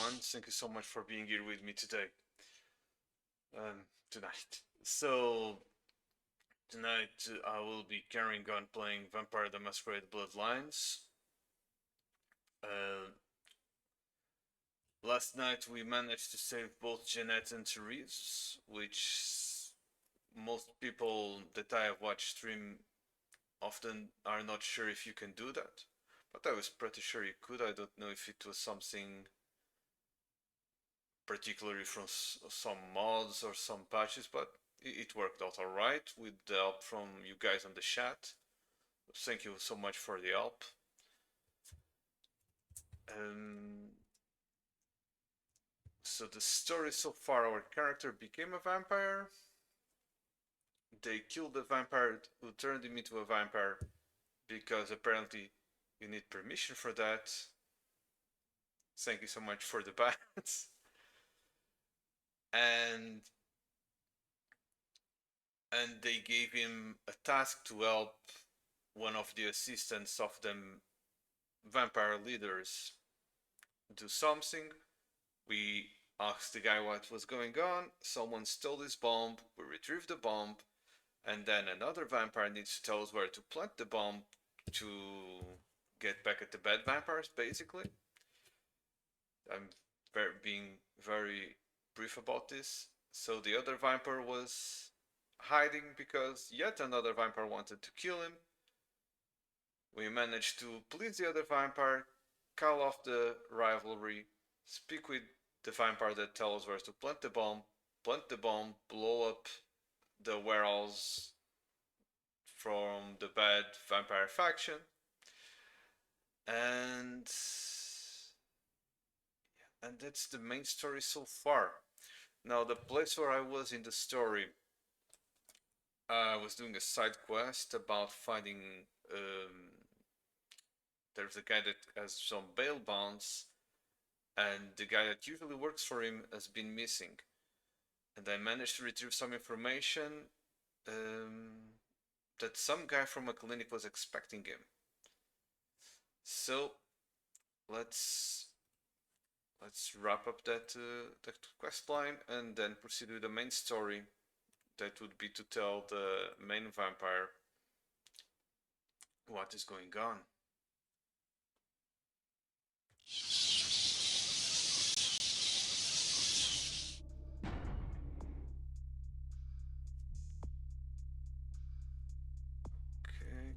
everyone. Thank you so much for being here with me today. Tonight. So tonight I will be carrying on playing Vampire the Masquerade Bloodlines. Uh, Last night we managed to save both Jeanette and Therese, which most people that I have watched stream often are not sure if you can do that. But I was pretty sure you could. I don't know if it was something particularly from some mods or some patches, but it worked out alright with the help from you guys on the chat. Thank you so much for the help. So the story so far, our character became a vampire. They killed the vampire who turned him into a vampire because apparently you need permission for that. Thank you so much for the bats. and they gave him a task to help one of the assistants of them vampire leaders do something. We asked the guy what was going on. Someone stole his bomb. We retrieved the bomb, and then another vampire needs to tell us where to plant the bomb to get back at the bad vampires. Basically, I'm being very brief about this. So the other vampire was hiding because yet another vampire wanted to kill him. We managed to please the other vampire, call off the rivalry, speak with the vampire that tells us where to plant the bomb, blow up the warehouse from the bad vampire faction, and that's the main story so far. Now the place where I was in the story, I was doing a side quest about finding there's a guy that has some bail bonds, and the guy that usually works for him has been missing. And I managed to retrieve some information that some guy from a clinic was expecting him. So let's wrap up that quest line and then proceed with the main story. That would be to tell the main vampire what is going on. Okay.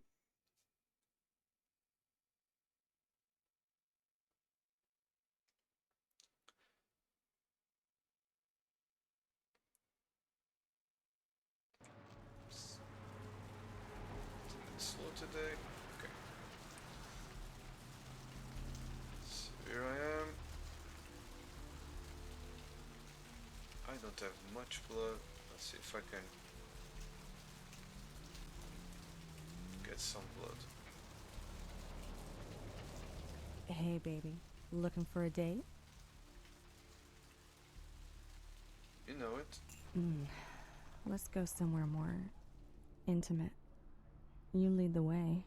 Slow today. Okay. So here I am. I don't have much blood. Let's see if I can get some blood. Hey, baby. Looking for a date? You know it. Let's go somewhere more intimate. You lead the way.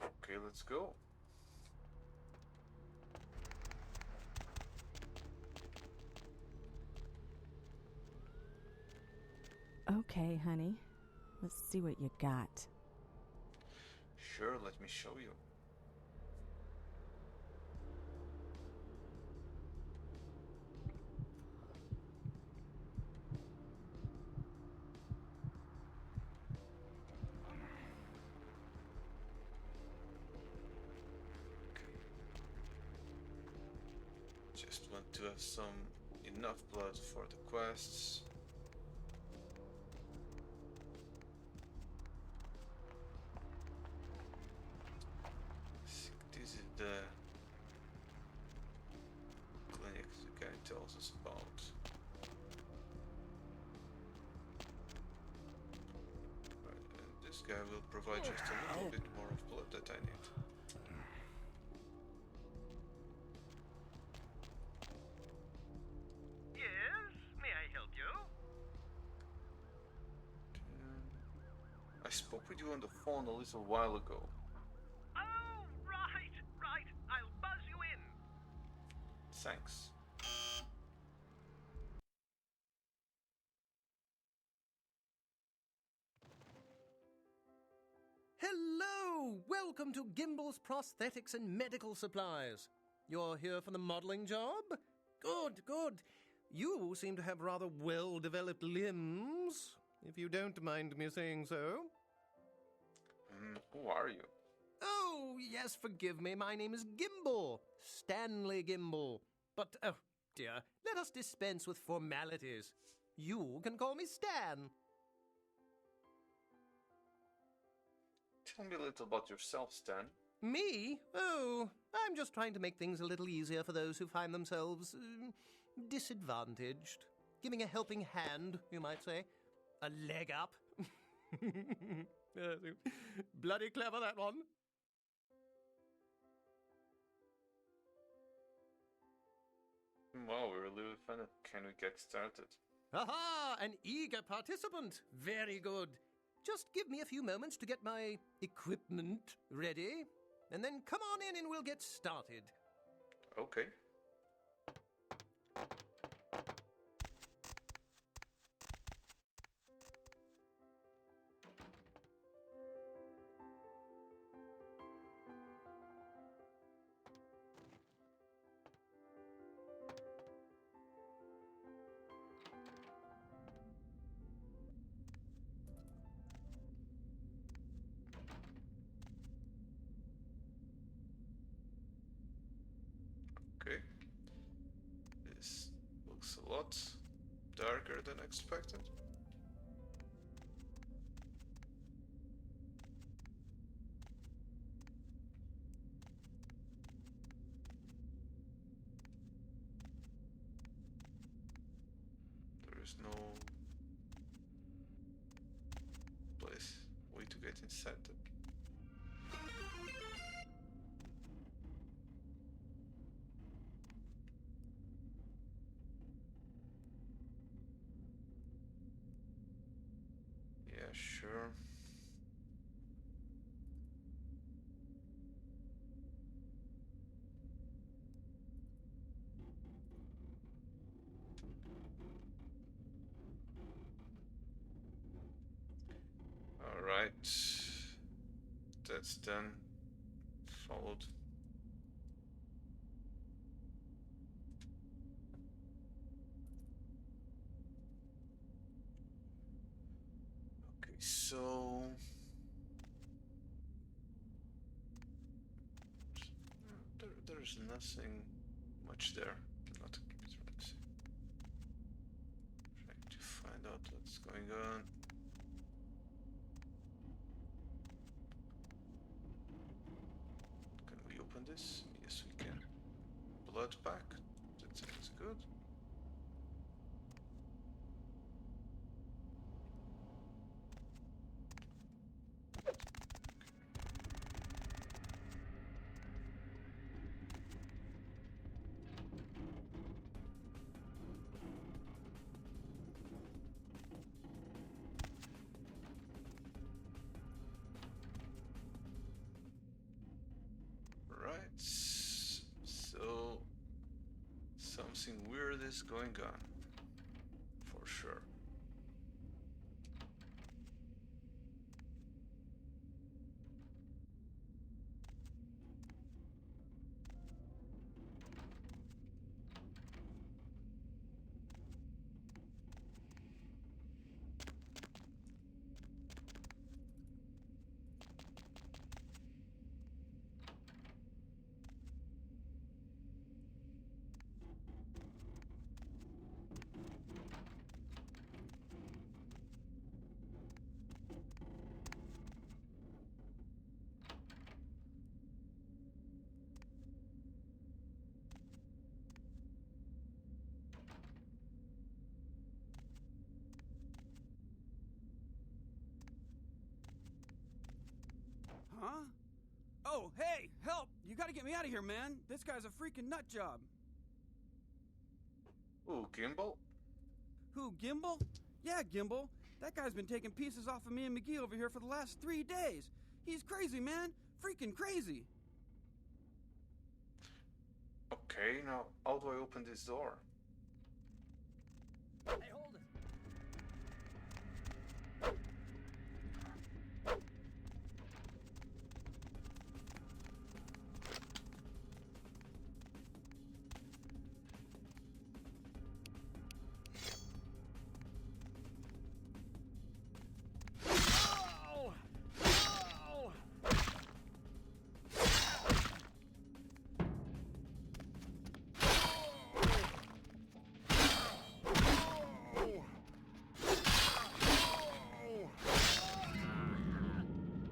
Okay, let's go. Okay, honey. Let's see what you got. Sure, let me show you. Just want to have enough blood for the quests. This is the clinic the guy tells us about. Right, and this guy will provide just a little bit more of blood that I need. Yes, may I help you? I spoke with you on the phone a little while ago. Oh, right. I'll buzz you in. Thanks. Hello! Welcome to Gimbal's Prosthetics and Medical Supplies. You're here for the modeling job? Good, good. You seem to have rather well-developed limbs, if you don't mind me saying so. Who are you? Oh, yes, forgive me. My name is Gimbal. Stanley Gimbal. But, oh, dear, let us dispense with formalities. You can call me Stan. Tell me a little about yourself, Stan. Me? Oh, I'm just trying to make things a little easier for those who find themselves disadvantaged. Giving a helping hand, you might say. A leg up. Bloody clever, that one. Wow, we're really fun. Can we get started? Aha! An eager participant. Very good. Just give me a few moments to get my equipment ready, and then come on in and we'll get started. Okay. Okay. This looks a lot darker than expected. There is no way to get inside the... Yeah, sure. All right. That's done. Followed. Okay, so there's nothing much there. Not a computer. Let's see. Trying to find out what's going on. Can we open this? Yes, we can. Blood pack. That sounds good. Right, so something weird is going on, for sure. Huh? Oh, hey, help! You gotta get me out of here, man. This guy's a freaking nut job. Ooh, Gimbal? Who, Gimbal? Yeah, Gimbal. That guy's been taking pieces off of me and McGee over here for the last 3 days. He's crazy, man. Freaking crazy. Okay, now how do I open this door? Hey, hold it.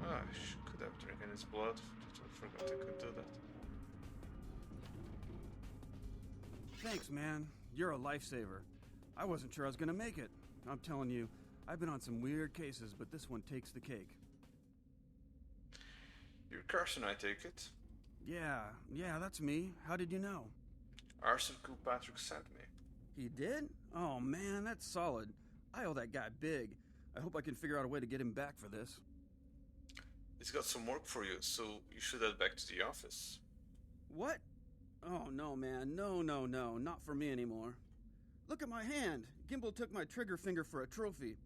Ah, I could have drinking his blood. I forgot I could do that. Thanks, man. You're a lifesaver. I wasn't sure I was gonna make it. I'm telling you, I've been on some weird cases, but this one takes the cake. You're Carson, I take it. Yeah, that's me. How did you know? Arson Patrick sent me. He did? Oh man, that's solid. I owe that guy big. I hope I can figure out a way to get him back for this. He's got some work for you, so you should head back to the office. What? Oh no, man. No, not for me anymore. Look at my hand. Gimbal took my trigger finger for a trophy.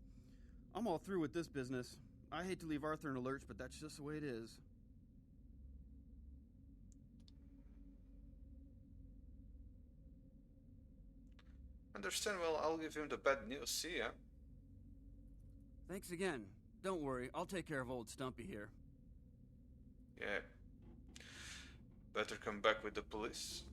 I'm all through with this business. I hate to leave Arthur in a lurch, but that's just the way it is. Understand? Well, I'll give him the bad news. See ya. Thanks again. Don't worry, I'll take care of old Stumpy here. Yeah. Better come back with the police.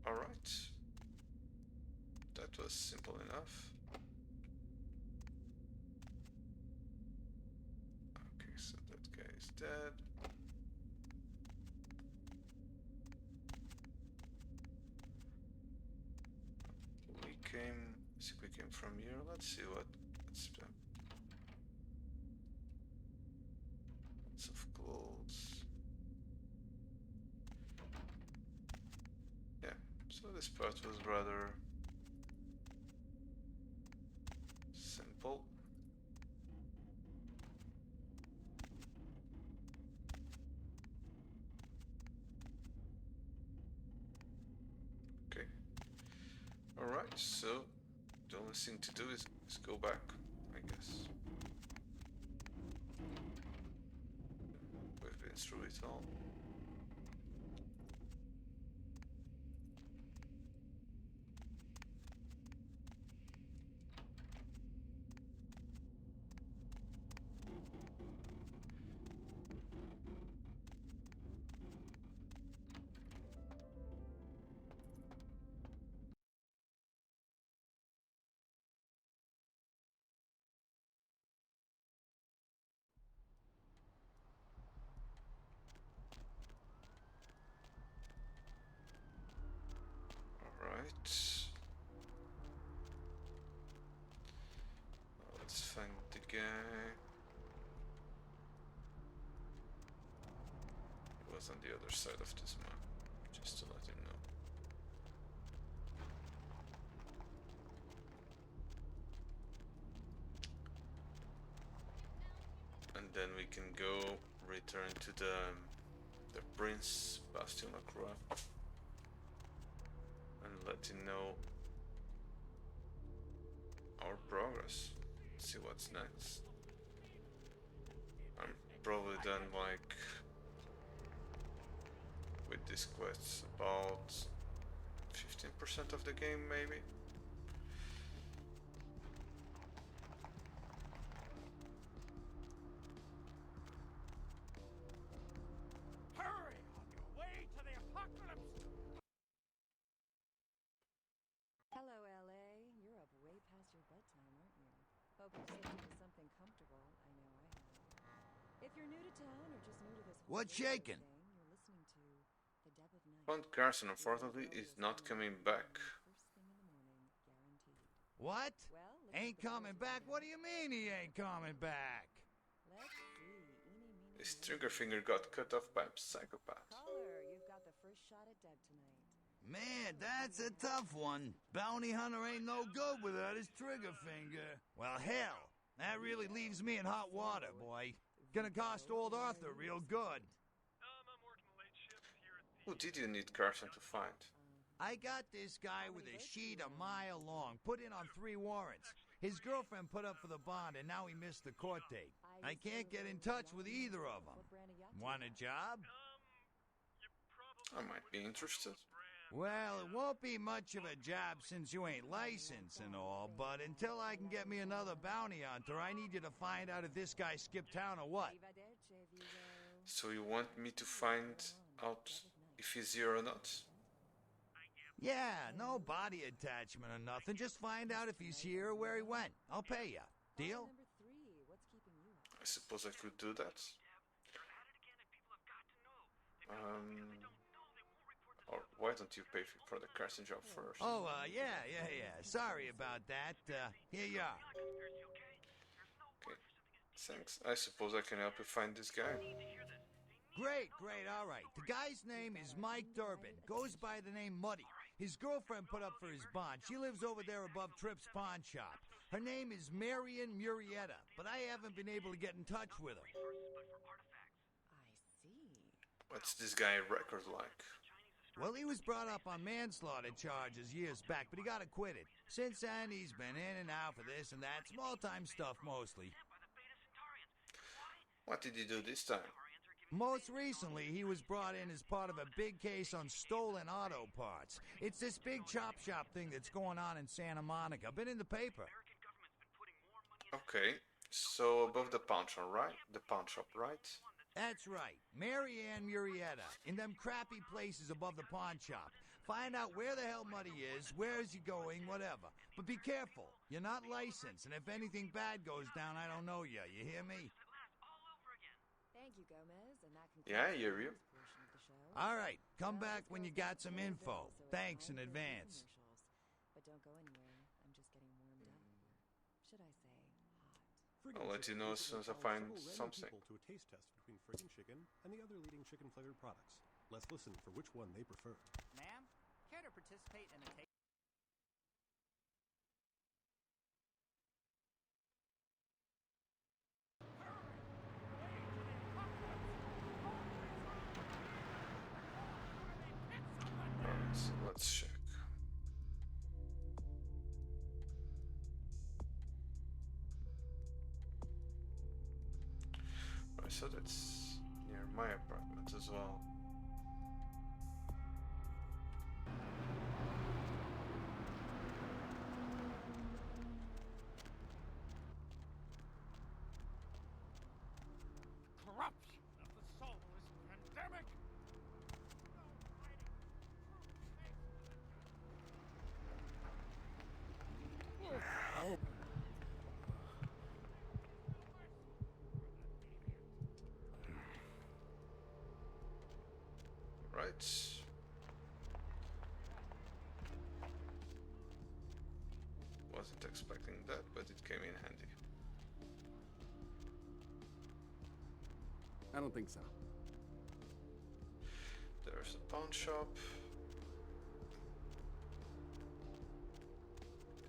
Alright. That was simple enough. Okay, so that guy is dead. I think we came from here. Let's see what's lots of clothes. Yeah, so this part was rather simple. Okay. Alright, so the only thing to do is go back, I guess. We've been through it all. Alright. Let's find the guy. He was on the other side of this map, just to let him know. And then we can go return to the Prince Bastion Lacroix and let him know our progress. See what's next. I'm probably done like with this quest about 15% of the game maybe. Hurry on your way to the apocalypse! Hello, LA. You're up way past your bedtime, aren't you? Hope you've slipped into something comfortable. I know I have. If you're new to town or just new to this whole What's radio shaking? thing, you're listening to The Deb of Night. Found Carson, unfortunately, is not coming back. First thing in the morning, guaranteed. What? Well, looks Ain't like the coming boys are back? there. What do you mean he ain't coming back? Let's see. Eeny, meeny, His miny, trigger finger got cut off by a psychopath. Caller, you've got the first shot at Deb tonight. Man, that's a tough one. Bounty hunter ain't no good without his trigger finger. Well, hell, that really leaves me in hot water, boy. Gonna cost old Arthur real good. Who did you need Carson to find? I got this guy with a sheet a mile long, put in on 3 warrants. His girlfriend put up for the bond, and now he missed the court date. I can't get in touch with either of them. Want a job? I might be interested. Well, it won't be much of a job since you ain't licensed and all, but until I can get me another bounty hunter, I need you to find out if this guy skipped town or what. So you want me to find out if he's here or not? Yeah, no body attachment or nothing. Just find out if he's here or where he went. I'll pay you. Deal? I suppose I could do that. Or why don't you pay for the Carson job first? Oh, yeah. Sorry about that. Here you are. Okay, thanks. I suppose I can help you find this guy. Great, all right. The guy's name is Mike Durbin. Goes by the name Muddy. His girlfriend put up for his bond. She lives over there above Tripp's pawn shop. Her name is Marion Murrieta, but I haven't been able to get in touch with her. I see. What's this guy record like? Well, he was brought up on manslaughter charges years back, but he got acquitted. Since then, he's been in and out for this and that, small-time stuff mostly. What did he do this time? Most recently, he was brought in as part of a big case on stolen auto parts. It's this big chop shop thing that's going on in Santa Monica. Been in the paper. Okay, so above the pawn shop, right? The pawn shop, right? That's right. Marianne Murrieta, in them crappy places above the pawn shop. Find out where the hell Muddy is, where is he going, whatever. But be careful. You're not licensed, and if anything bad goes down, I don't know you. You hear me? Thank you, Gomez, and that concludes Yeah, I hear you. the news portion of the show. All right, come Well, back this when you girl's got some very info. busy, so it's Thanks in time for the advance. commercials. But don't go anywhere. I'm just getting warmed up. Should I say hot? I'll let you know as soon as I find something. To a taste test between friggin' chicken and the other leading chicken flavored products. Let's listen for which one they prefer. Ma'am, care to participate in a taste? Alright, so let's check. Alright, so that's near my apartment as well. Corruption of the soulless pandemic. Right. Wasn't expecting that, but it came in handy. I don't think so. There's a pawn shop.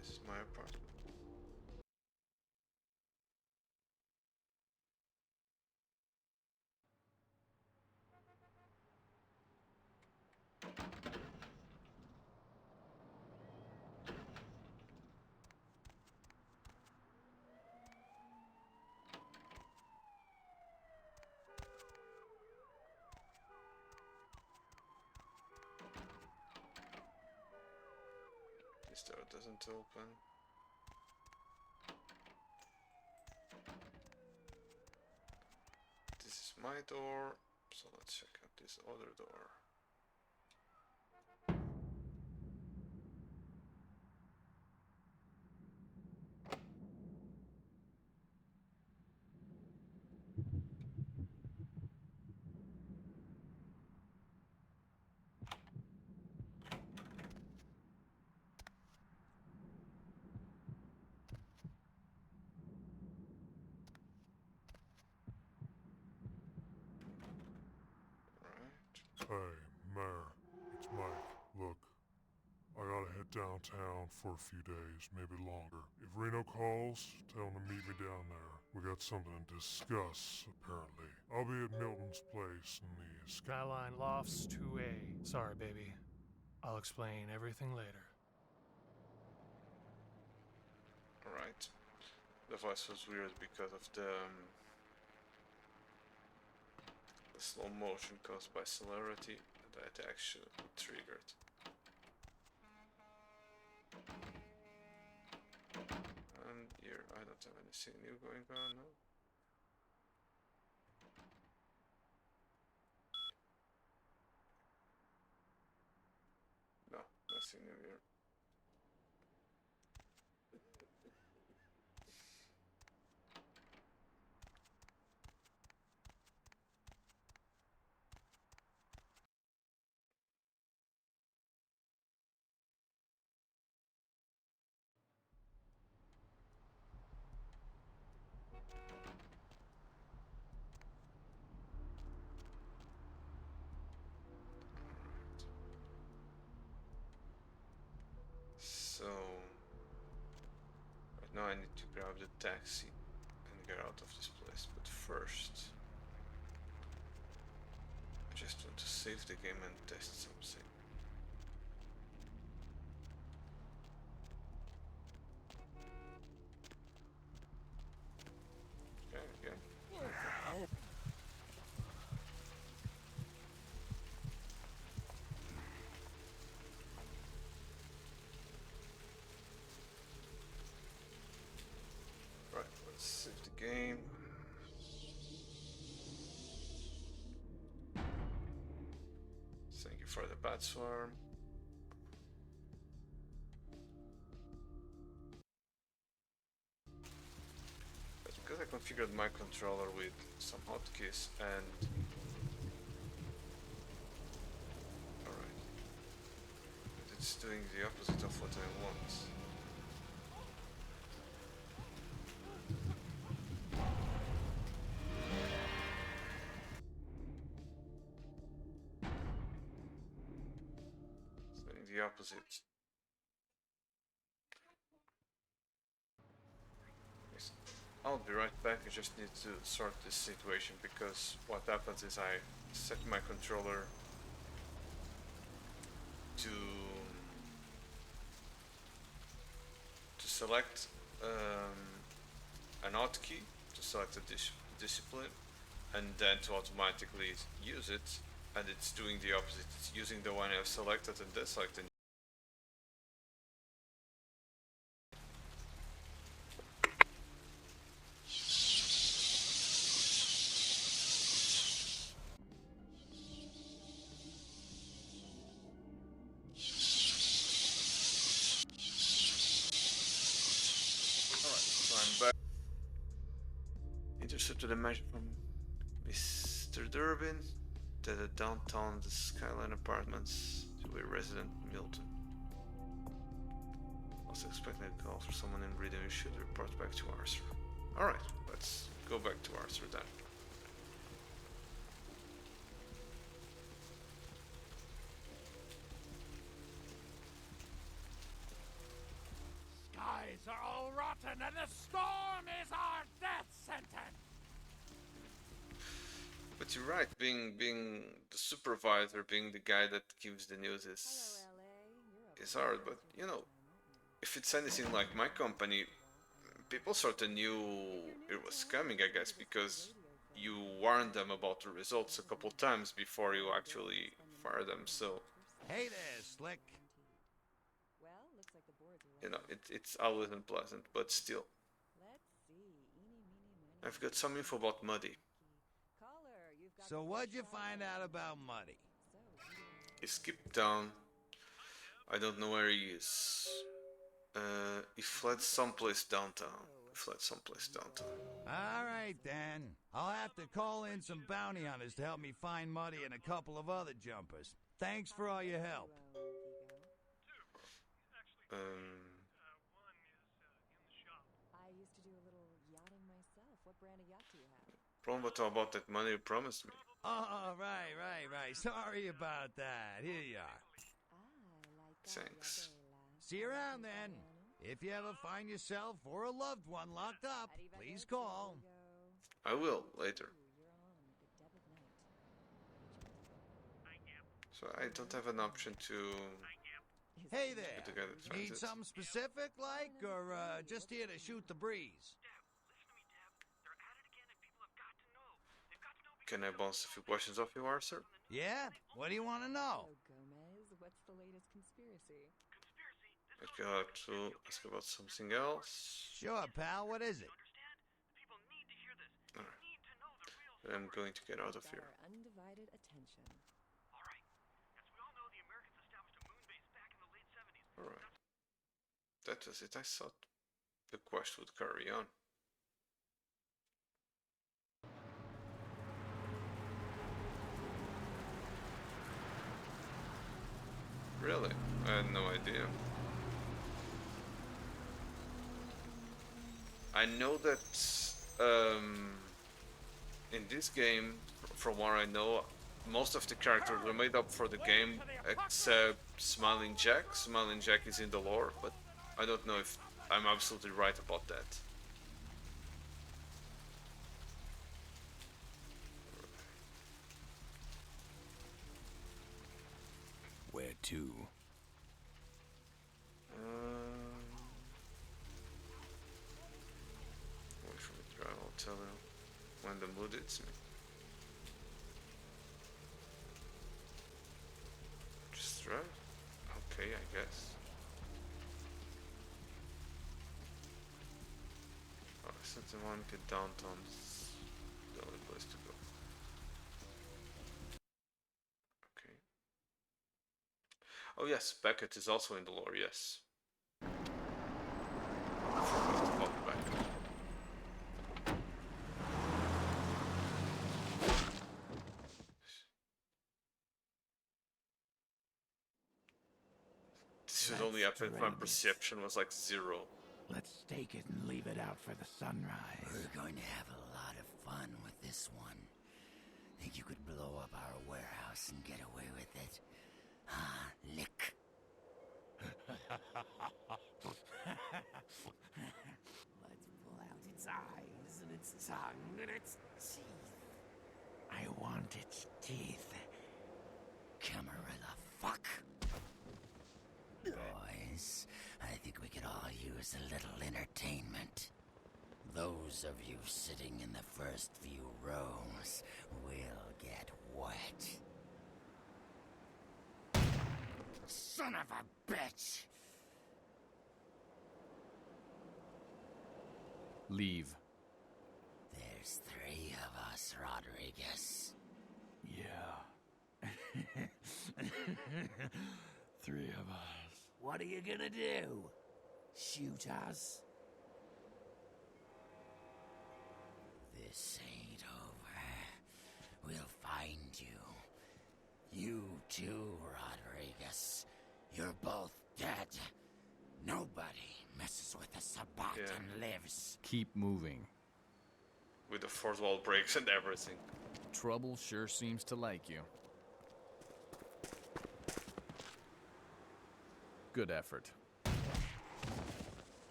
This is my apartment. This door doesn't open. This is my door, so let's check out this other door. Right. Hey, Mayor. It's Mike. Look, downtown for a few days, maybe longer. If Reno calls, tell him to meet me down there. We got something to discuss, apparently. I'll be at Milton's place in the Skyline Lofts 2A. Sorry, baby. I'll explain everything later. Alright. The voice was weird because of the slow motion caused by celerity that actually triggered. And here I don't have anything new going on now. No, nothing new here. So right now I need to grab the taxi and get out of this place, but first I just want to save the game and test something. Okay. Right, let's save the game. Thank you for the bat swarm. That's because I configured my controller with some hotkeys and alright. It's doing the opposite of what I want. It's doing the opposite. Yes. I'll be right back. I just need to sort this situation because what happens is I set my controller to select an hotkey, to select a discipline, and then to automatically use it, and it's doing the opposite. It's using the one I've selected and then selecting. Intercepted a message from Mr. Durbin that the downtown the Skyline Apartments to a resident Milton. Also expecting a call for someone in Brujah. You should report back to Arthur. Alright, let's go back to Arthur then. Skies are all rotten and the storm is our death sentence! But you're right, being the supervisor, being the guy that gives the news is hard, but you know, if it's anything like my company, people sort of knew it was coming, I guess, because you warned them about the results a couple times before you actually fire them, so... Hey there, Slick. You know, it's always unpleasant, but still. I've got some info about Muddy. So what'd you find out about Muddy? He skipped town. I don't know where he is. He fled someplace downtown. Alright then. I'll have to call in some bounty hunters to help me find Muddy and a couple of other jumpers. Thanks for all your help. I used to do a little yachting myself. What brand of yacht do you have? Problem about that money you promised me. Oh, right. Sorry about that. Here you are. Thanks. See you around then. If you ever find yourself or a loved one locked up, please call. I will later. So I don't have an option to. Hey there. To get it Need transit. something specific, like, or just here to shoot the breeze? Can I bounce a few questions off you, Arthur? Yeah? What do you want to know? Hello, Gomez. What's the latest conspiracy? I got to ask about something else. Sure, pal. What is it? Alright. I'm going to get out of here. Our undivided attention. Alright. That was it. I thought the quest would carry on. Really? I had no idea. I know that in this game, from what I know, most of the characters were made up for the game except Smiling Jack. Smiling Jack is in the lore, but I don't know if I'm absolutely right about that. Where to? Wait for me to drive, I'll tell you when the mood hits me. Just drive? Okay, I guess. Oh, since I want to get downtown's the only place to go. Okay. Oh yes, Beckett is also in the lore, yes. I forgot about Beckett. This should only happen if my perception was like 0. Let's stake it and leave it out for the sunrise. We're going to have a lot of fun with this one. Think you could blow up our warehouse and get away with it? Ah, lick. Let's pull out its eyes and its tongue and its teeth. I want its teeth. Camarilla fuck. Boys, I think we could all use a little entertainment. Those of you sitting in the first few rows will get wet. Son of a bitch! Leave. There's 3 of us, Rodriguez. Yeah. 3 of us. What are you gonna do? Shoot us? This ain't over. We'll find you. You too, Rodriguez. You're both dead. Nobody messes with a Sabat and lives. Keep moving. With the fourth wall breaks and everything. Trouble sure seems to like you. Good effort.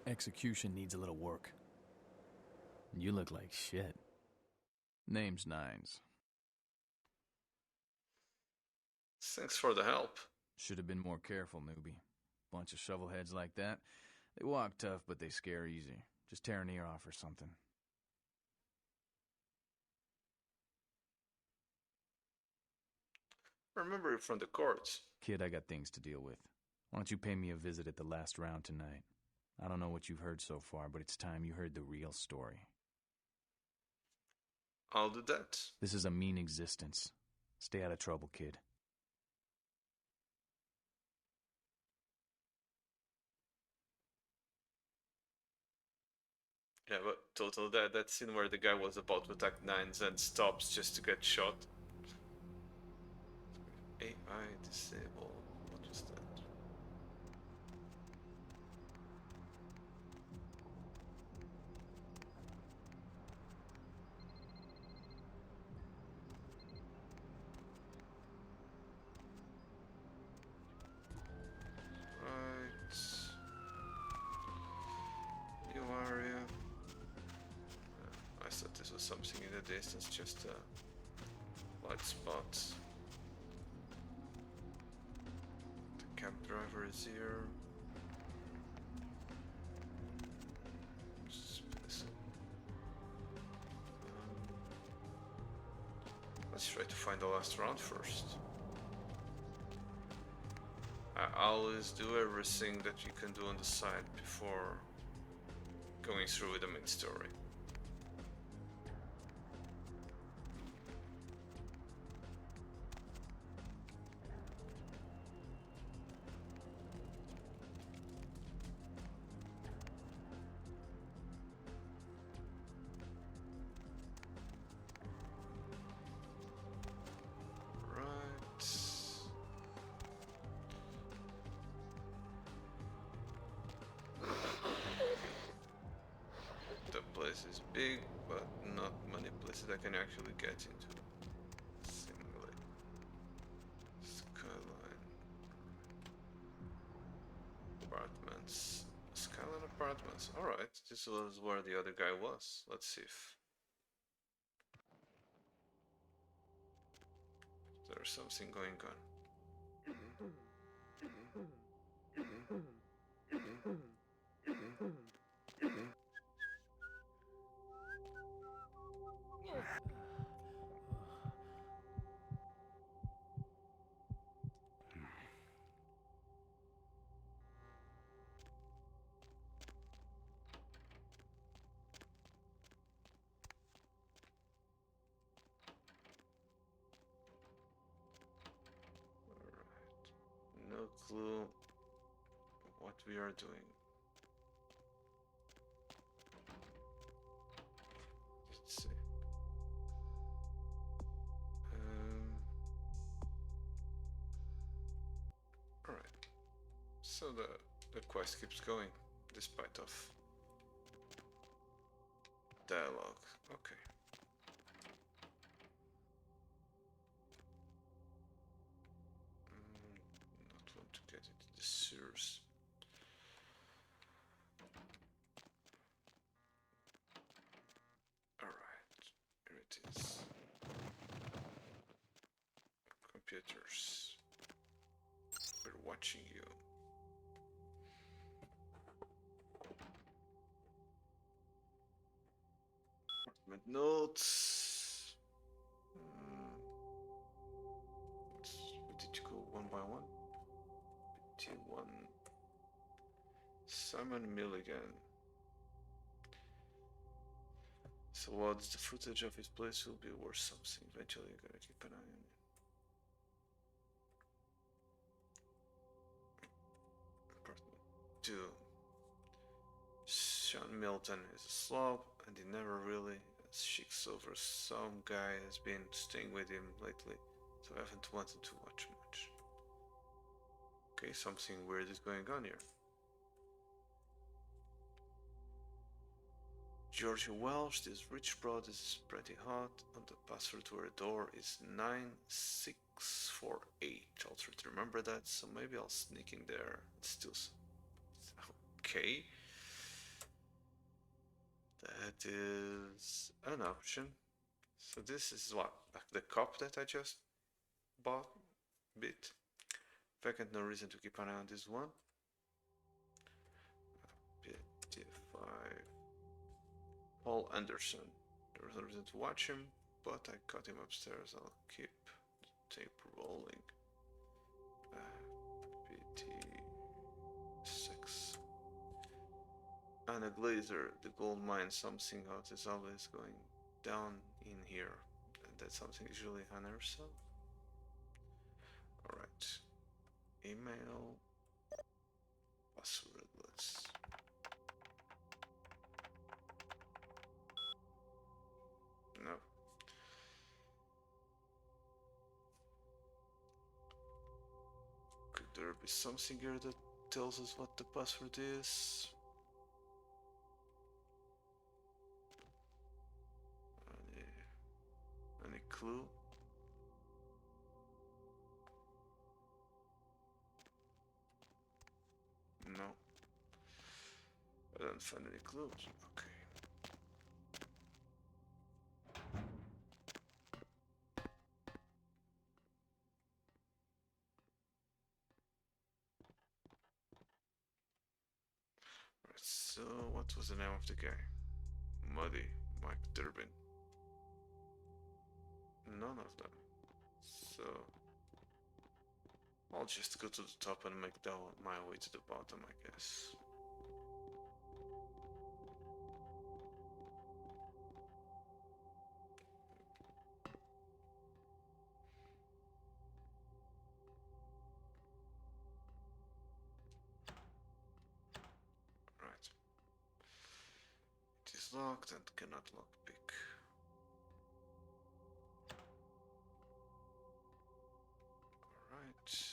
Execution needs a little work. You look like shit. Name's Nines. Thanks for the help. Should have been more careful, newbie. Bunch of shovelheads like that. They walk tough, but they scare easy. Just tear an ear off or something. Remember it from the courts. Kid, I got things to deal with. Why don't you pay me a visit at the last round tonight? I don't know what you've heard so far, but it's time you heard the real story. I'll do that. This is a mean existence. Stay out of trouble, kid. Yeah, but total that scene where the guy was about to attack Nines and stops just to get shot. AI disable. What was that? something in the distance, just a light spot. The cab driver is here. Let's try to find the last round first. I always do everything that you can do on the side before going through with the main story. Is big, but not many places I can actually get into. Seemingly. Skyline apartments. Skyline apartments. Alright, this was where the other guy was. Let's see if there's something going on. No clue what we are doing. Let's see. Alright. So the quest keeps going despite of dialogue. Okay. Not want to get into the sewers. Alright, here it is. Computers. We're watching you. Apartment notes. Did you go one by one? T1. Simon Milligan. So what's the footage of his place will be worth something. Eventually you gotta keep an eye on it. Apartment 2. Sean Milton is a slob and he never really shakes over. Some guy has been staying with him lately, so I haven't wanted to watch much. Okay, something weird is going on here. Georgia Welsh, this rich broad is pretty hot, and the password to her door is 9648. I'll try to remember that, so maybe I'll sneak in there. It's still okay. That is an option. So this is what? Like the cup that I just bit. Vacant, no reason to keep an eye on this one. PT5. Paul Anderson. There was no reason to watch him, but I caught him upstairs. I'll keep the tape rolling. PT6. Anna Glazer, the gold mine, something hot is always going down in here. And that's something usually Hannah herself. Alright. Email. Passwordless. No. Could there be something here that tells us what the password is? Any clue? No. I don't find any clues. Okay. So, what was the name of the guy? Muddy, Mike Durbin. None of them. So, I'll just go to the top and make my way to the bottom, I guess. Right. It is locked and cannot lockpick. Alright.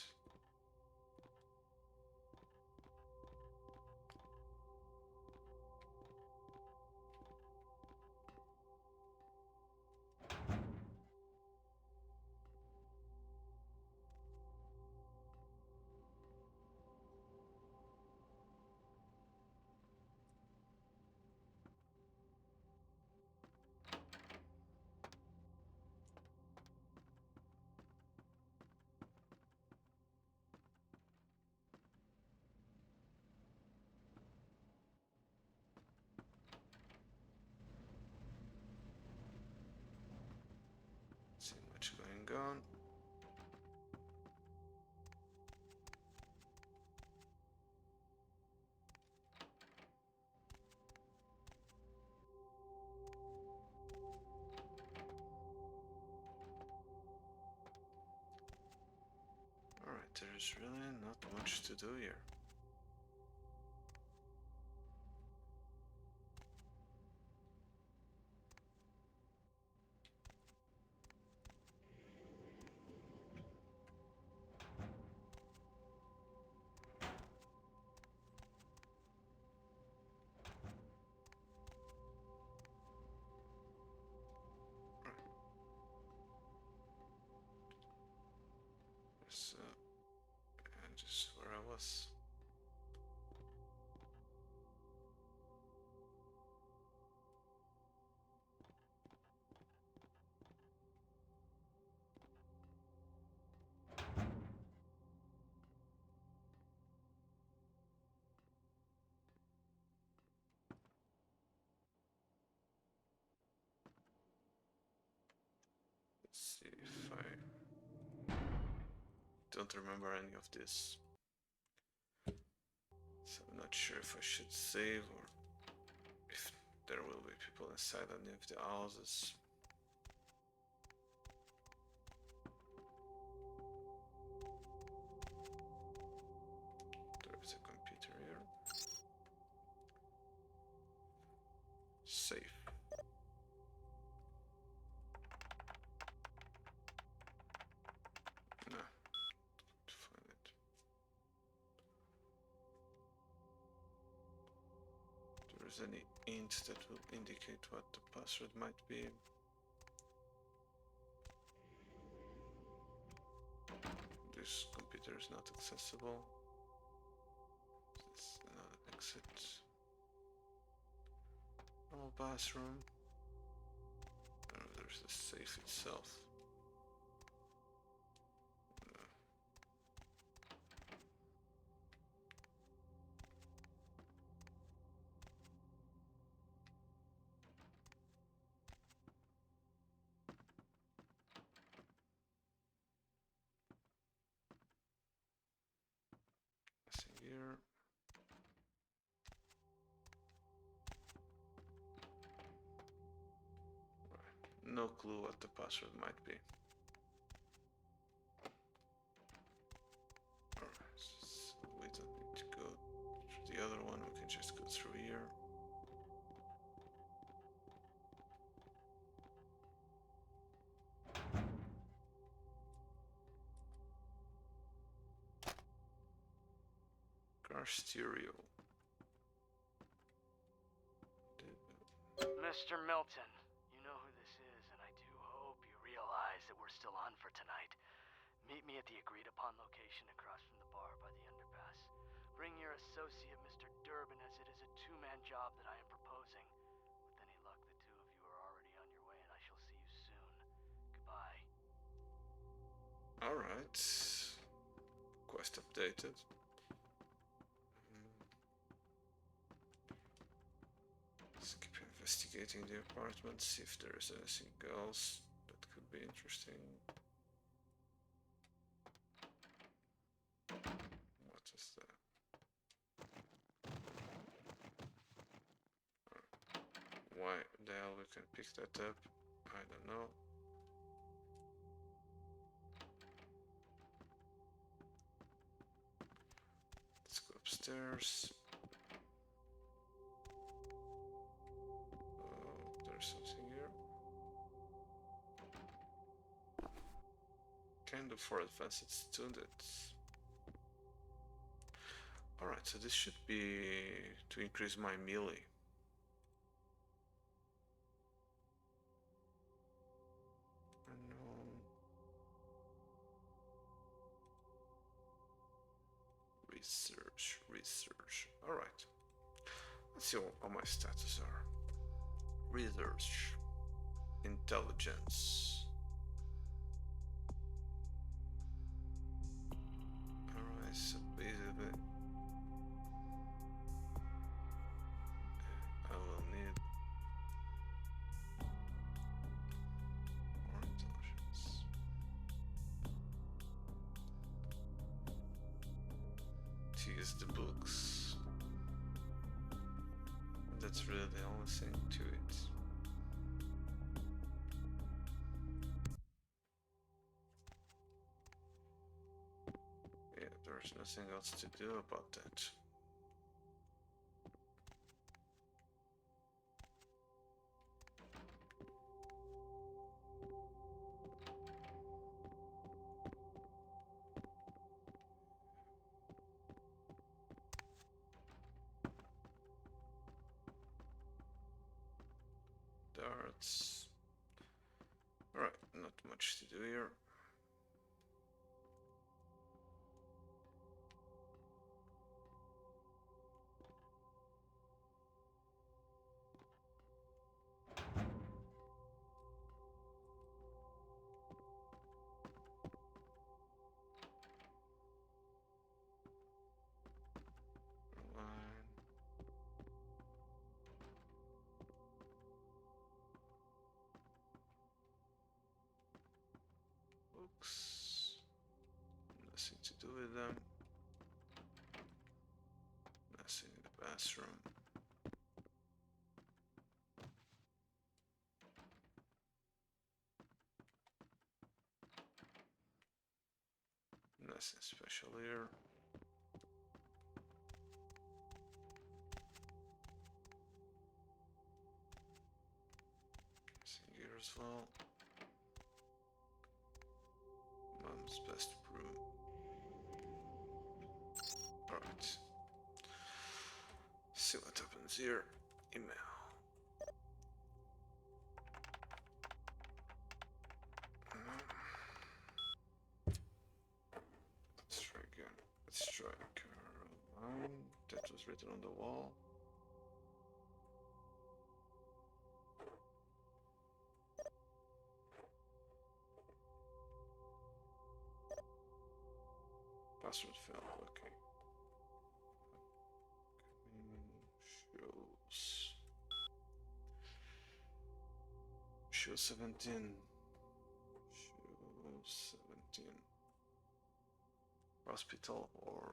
See much going on. Alright, there's really not much to do here. So, and just where I was. Let's see if I don't remember any of this. So I'm not sure if I should save or if there will be people inside any of the houses. There's a computer here. Safe. No, don't find it. There's any int that will indicate what the password might be. This computer is not accessible. It's another exit. Normal bathroom. Oh, there's the safe itself. Nothing here. Right. No clue what the password might be. Alright, so we don't need to go through the other one, we can just go through here. Car stereo. Mr. Milton, you know who this is, and I do hope you realize that we're still on for tonight. Meet me at the agreed-upon location across from the bar by the underpass. Bring your associate, Mr. Durbin, as it is a two-man job that I am proposing. With any luck, the two of you are already on your way, and I shall see you soon. Goodbye. Alright. Quest updated. Investigating the apartment, see if there is anything else that could be interesting. What is that? Why the hell we can pick that up? I don't know. Let's go upstairs. Oh, there's something here. Can do for advanced students. Alright, so this should be to increase my melee. Unknown. Research. Alright. Let's see what my status are. Research. Intelligence. Alright, so basically I will need more intelligence. To use the books. That's really the only thing to it. Yeah, there's nothing else to do about that. Darts. Alright, not much to do here. Books. Nothing to do with them. Nothing in the bathroom. Nothing special here. Nothing here as well. Mom's best brew. Alright. See what happens here. Email. Let's try again. Let's try Caroline. That was written on the wall. Password failed, okay. Show 17. Show 17. Hospital or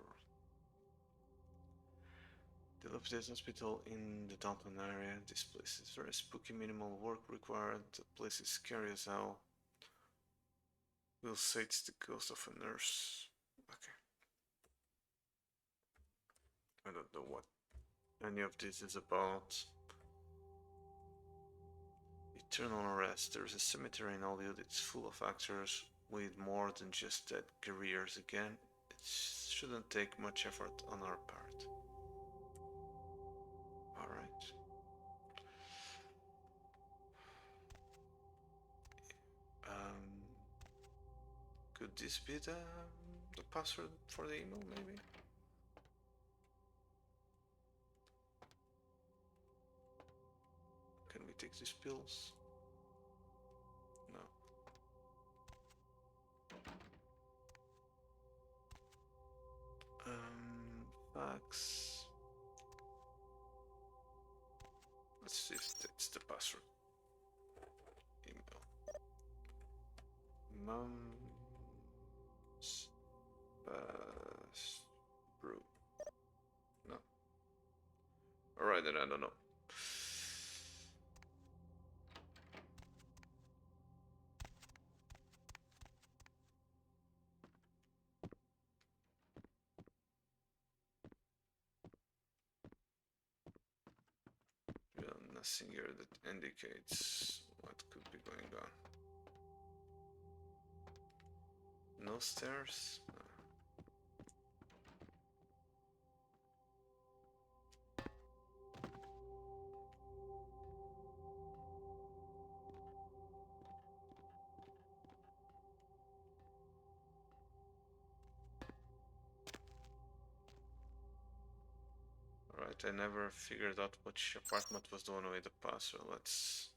dilapidated hospital in the downtown area. This place is very spooky, minimal work required. The place is scary as hell. We'll say it's the ghost of a nurse. Okay. I don't know what any of this is about. Eternal Unrest. There's a cemetery in Hollywood. It's full of actors with more than just dead careers again. It shouldn't take much effort on our part. Alright. Could this be the password for the email, maybe? Can we take these pills? No. Fax. Let's see if that's password. Email. Mom's brew. No. Alright, then I don't know. Nothing here that indicates what could be going on. No stairs? No. Alright, I never figured out which apartment was the one with the password. Let's...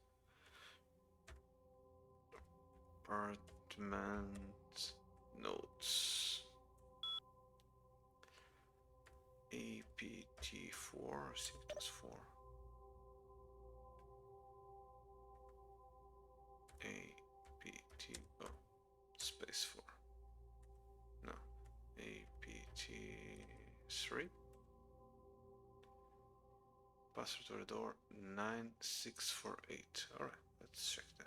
Apartment... Notes... APT4, I think it was 4. APT... oh, space 4. No, APT3. Password to the door 9648. Alright, let's check that.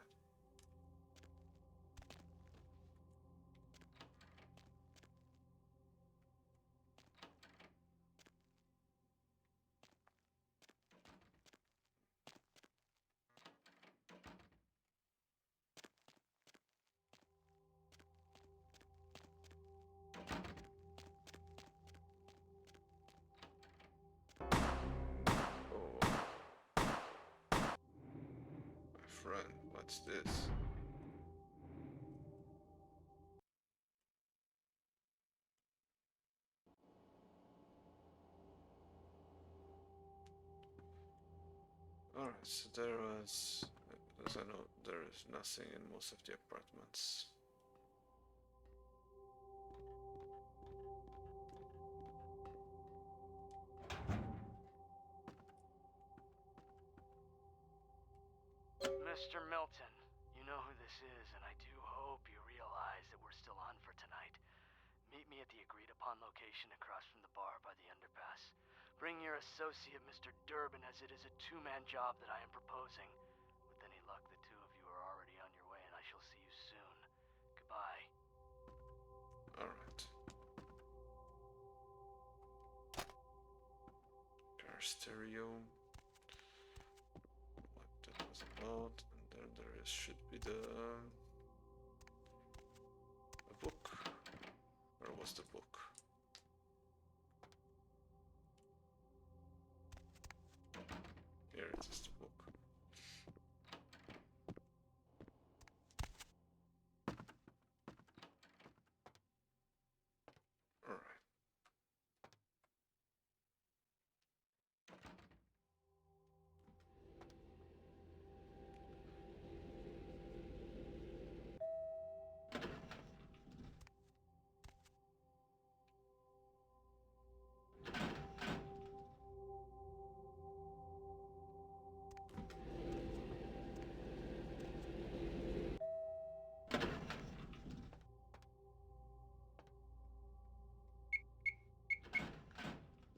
Friend, what's this? Alright, so there was, as I know, there is nothing in most of the apartments. Mr. Milton, you know who this is, and I do hope you realize that we're still on for tonight. Meet me at the agreed-upon location across from the bar by the underpass. Bring your associate, Mr. Durbin, as it is a two-man job that I am proposing. With any luck, the two of you are already on your way, and I shall see you soon. Goodbye. Alright. Car stereo. What that was about. And then there is, should be the... a book. Where was the book? Here it is, the book. Alright.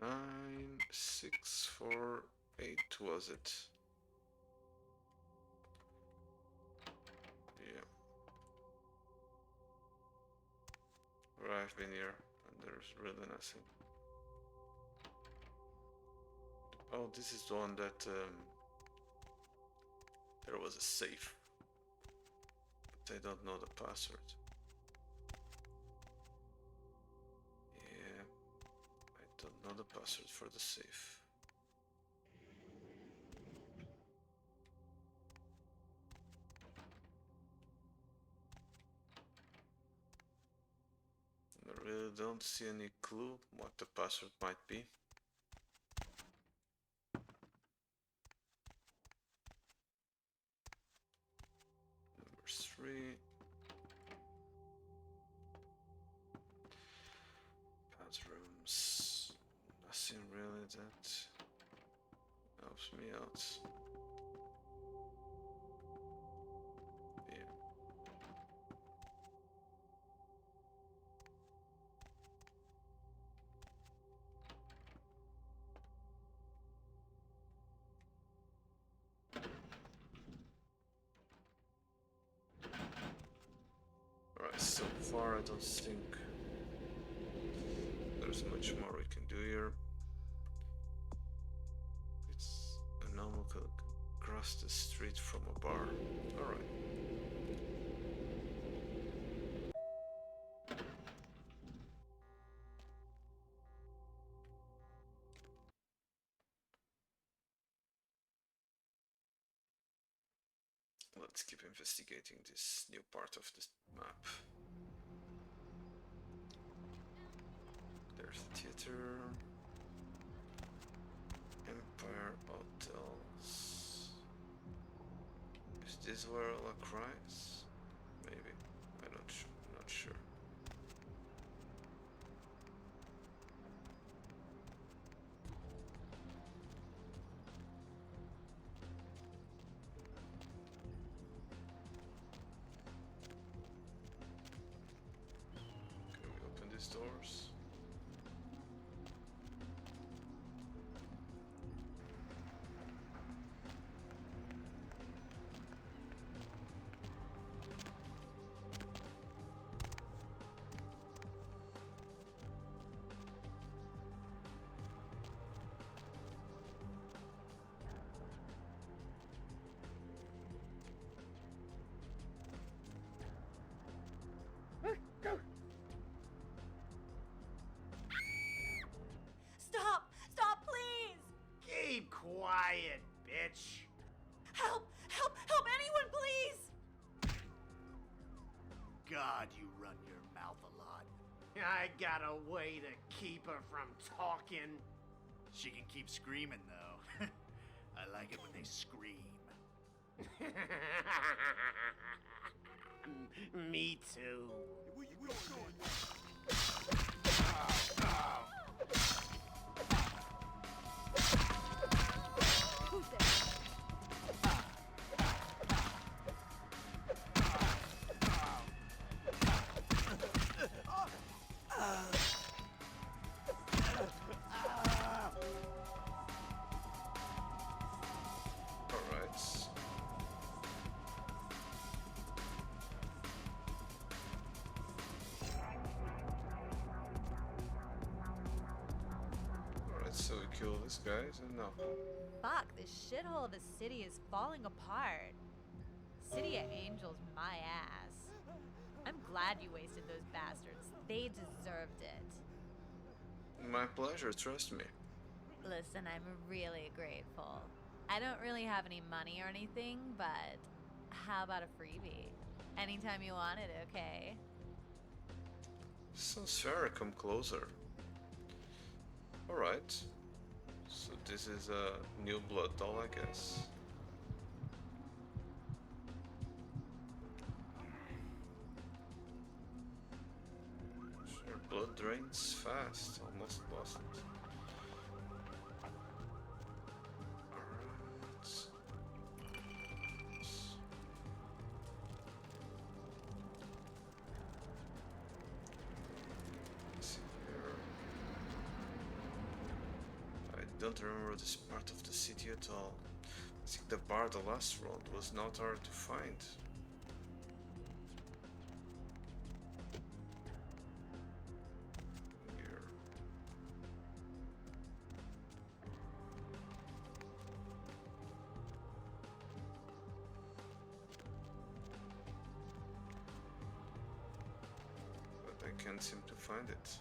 Nine, 6, 4, 8 was it? Yeah. Where I've been here, and there's really nothing. Oh, this is the one that there was a safe, but I don't know the password. Yeah, I don't know the password for the safe. I really don't see any clue what the password might be. Number 3. Bathrooms. Nothing really that helps me out. far, I don't think there's much more we can do here. It's a normal cook across the street from a bar. Alright. Let's keep investigating this new part of the map. There's the theater, Empire Hotels. Is this where Allah cries? Maybe. I'm not sure. Can we open these doors? Stop! Stop, please! Keep quiet, bitch. Help! Help! Help! Anyone, please! God, you run your mouth a lot. I got a way to keep her from talking. She can keep screaming, though. I like it when they scream. Me too. Who's there? Alright. Alright, so we kill these guys and now. Fuck, this shithole of a city is falling apart. City of Angels, my ass. I'm glad you wasted those bastards. They deserved it. My pleasure, trust me. Listen, I'm really grateful. I don't really have any money or anything, but how about a freebie? Anytime you want it, okay? Sounds fair, come closer. Alright. So this is a new blood doll, I guess. Sure, blood drains fast, almost lost it. Alright. See here. I don't remember this part of the city at all. I think the bar the last road was not hard to find. Here. But I can't seem to find it.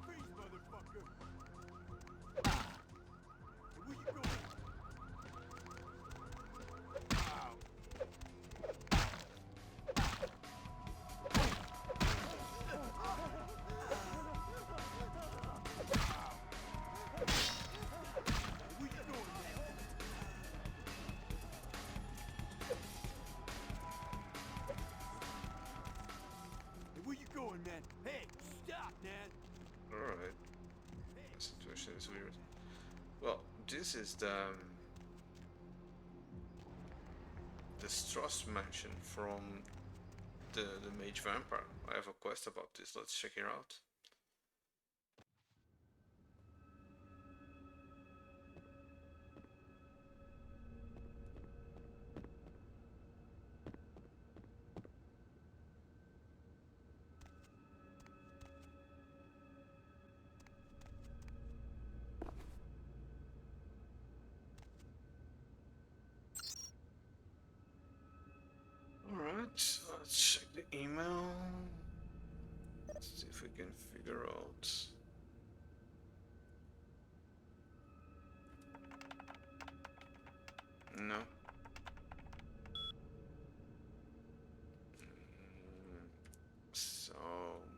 Freeze, motherfucker! this is the Strauss mansion from the Mage Vampire. I have a quest about this. Let's check it out. Alright, let's check the email. Let's see if we can figure out. No. So,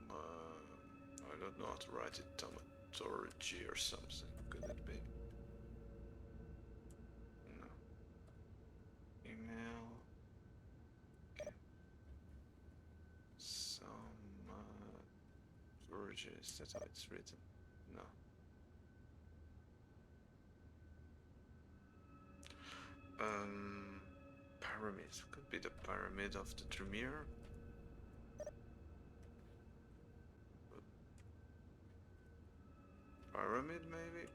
I don't know how to write it. Thaumaturgy or something. Could it be? No. Email. Brujah, is that how it's written? No. Pyramid. Could be the pyramid of the Tremere. Pyramid, maybe?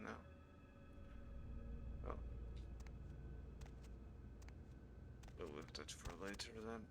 No. Oh. We'll leave that for later then.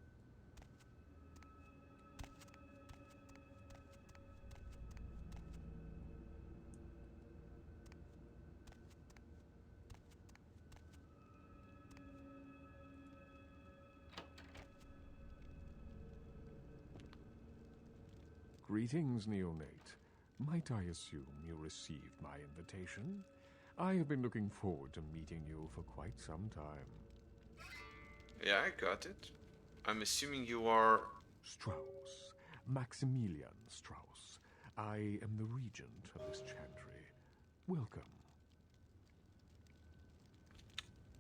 Greetings, neonate. Might I assume you received my invitation? I have been looking forward to meeting you for quite some time. Yeah, I got it. I'm assuming you are... Strauss. Maximilian Strauss. I am the regent of this chantry. Welcome.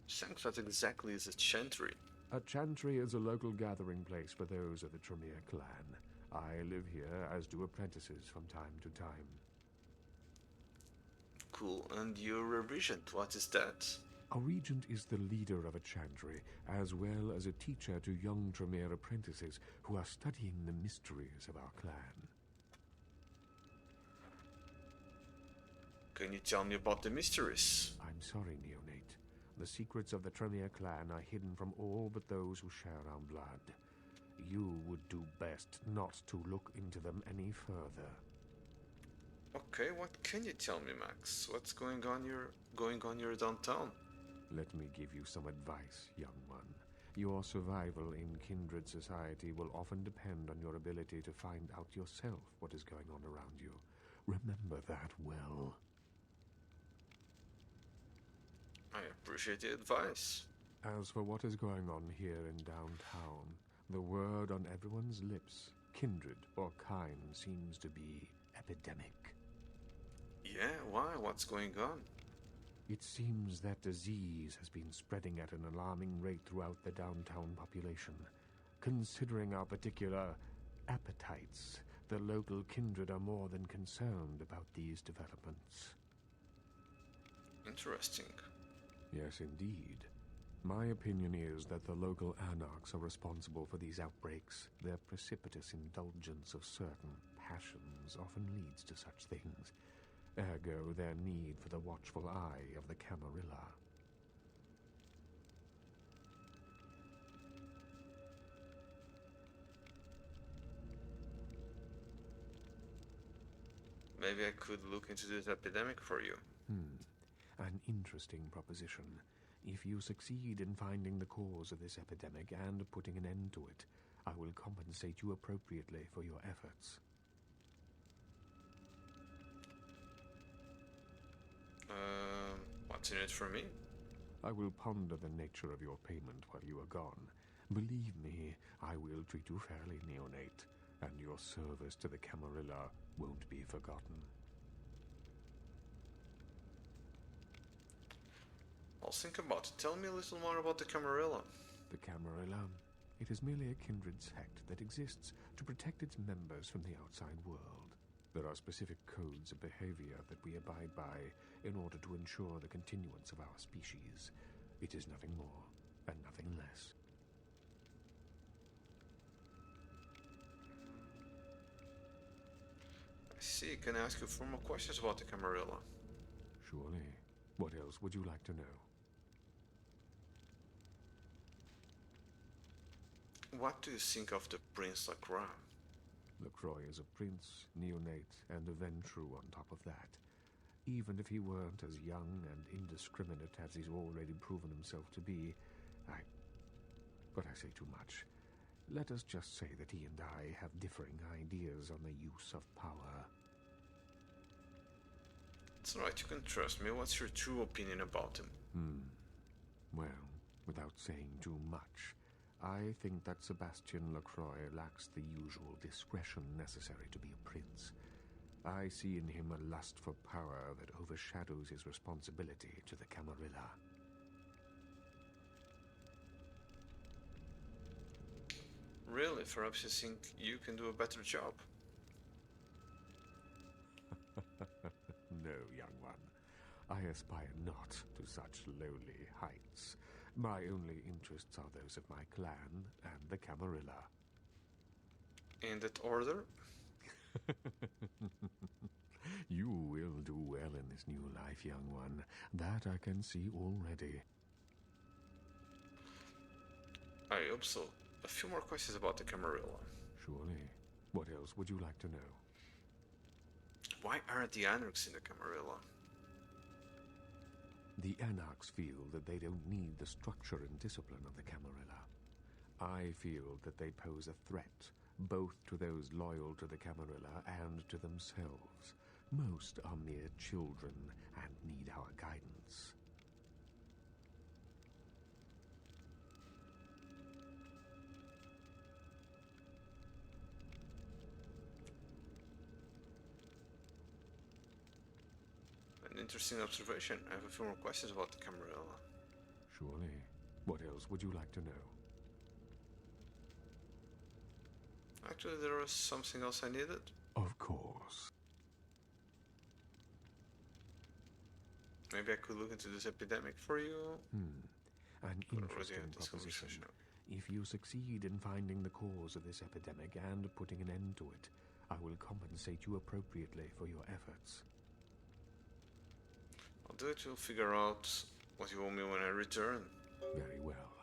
Thanks, what exactly is a chantry? A chantry is a local gathering place for those of the Tremere clan. I live here, as do apprentices from time to time. Cool, and you're a regent, what is that? A regent is the leader of a chantry, as well as a teacher to young Tremere apprentices who are studying the mysteries of our clan. Can you tell me about the mysteries? I'm sorry, neonate. The secrets of the Tremere clan are hidden from all but those who share our blood. You would do best not to look into them any further. Okay, what can you tell me, Max? What's going on here downtown? Let me give you some advice, young one. Your survival in kindred society will often depend on your ability to find out yourself what is going on around you. Remember that well. I appreciate the advice. As for what is going on here in downtown, the word on everyone's lips, kindred or kind, seems to be epidemic. Yeah, why? What's going on? It seems that disease has been spreading at an alarming rate throughout the downtown population. Considering our particular appetites, the local kindred are more than concerned about these developments. Interesting. Yes, indeed. My opinion is that the local anarchs are responsible for these outbreaks. Their precipitous indulgence of certain passions often leads to such things. Ergo, their need for the watchful eye of the Camarilla. Maybe I could look into this epidemic for you. An interesting proposition. If you succeed in finding the cause of this epidemic and putting an end to it, I will compensate you appropriately for your efforts. What's in it for me? I will ponder the nature of your payment while you are gone. Believe me, I will treat you fairly, neonate, and your service to the Camarilla won't be forgotten. I'll think about it. Tell me a little more about the Camarilla. The Camarilla? It is merely a kindred sect that exists to protect its members from the outside world. There are specific codes of behavior that we abide by in order to ensure the continuance of our species. It is nothing more and nothing less. I see. Can I ask you 4 more questions about the Camarilla? Surely. What else would you like to know? What do you think of the Prince Lacroix? Lacroix is a prince, neonate, and a Ventrue on top of that. Even if he weren't as young and indiscriminate as he's already proven himself to be, But I say too much. Let us just say that he and I have differing ideas on the use of power. It's alright, you can trust me. What's your true opinion about him? Well, without saying too much, I think that Sebastian Lacroix lacks the usual discretion necessary to be a prince. I see in him a lust for power that overshadows his responsibility to the Camarilla. Really? Perhaps you think you can do a better job? No, young one. I aspire not to such lowly heights. My only interests are those of my clan and the Camarilla. In that order? You will do well in this new life, young one. That I can see already. I hope so. A few more questions about the Camarilla. Surely. What else would you like to know? Why aren't the Anarchs in the Camarilla? The Anarchs feel that they don't need the structure and discipline of the Camarilla. I feel that they pose a threat, both to those loyal to the Camarilla and to themselves. Most are mere children and need our guidance. An interesting observation. I have a few more questions about the Camarilla. Surely. What else would you like to know? Actually, there was something else I needed. Of course. Maybe I could look into this epidemic for you. An interesting proposition. If you succeed in finding the cause of this epidemic and putting an end to it, I will compensate you appropriately for your efforts. I'll do it to figure out what you owe me when I return. Very well.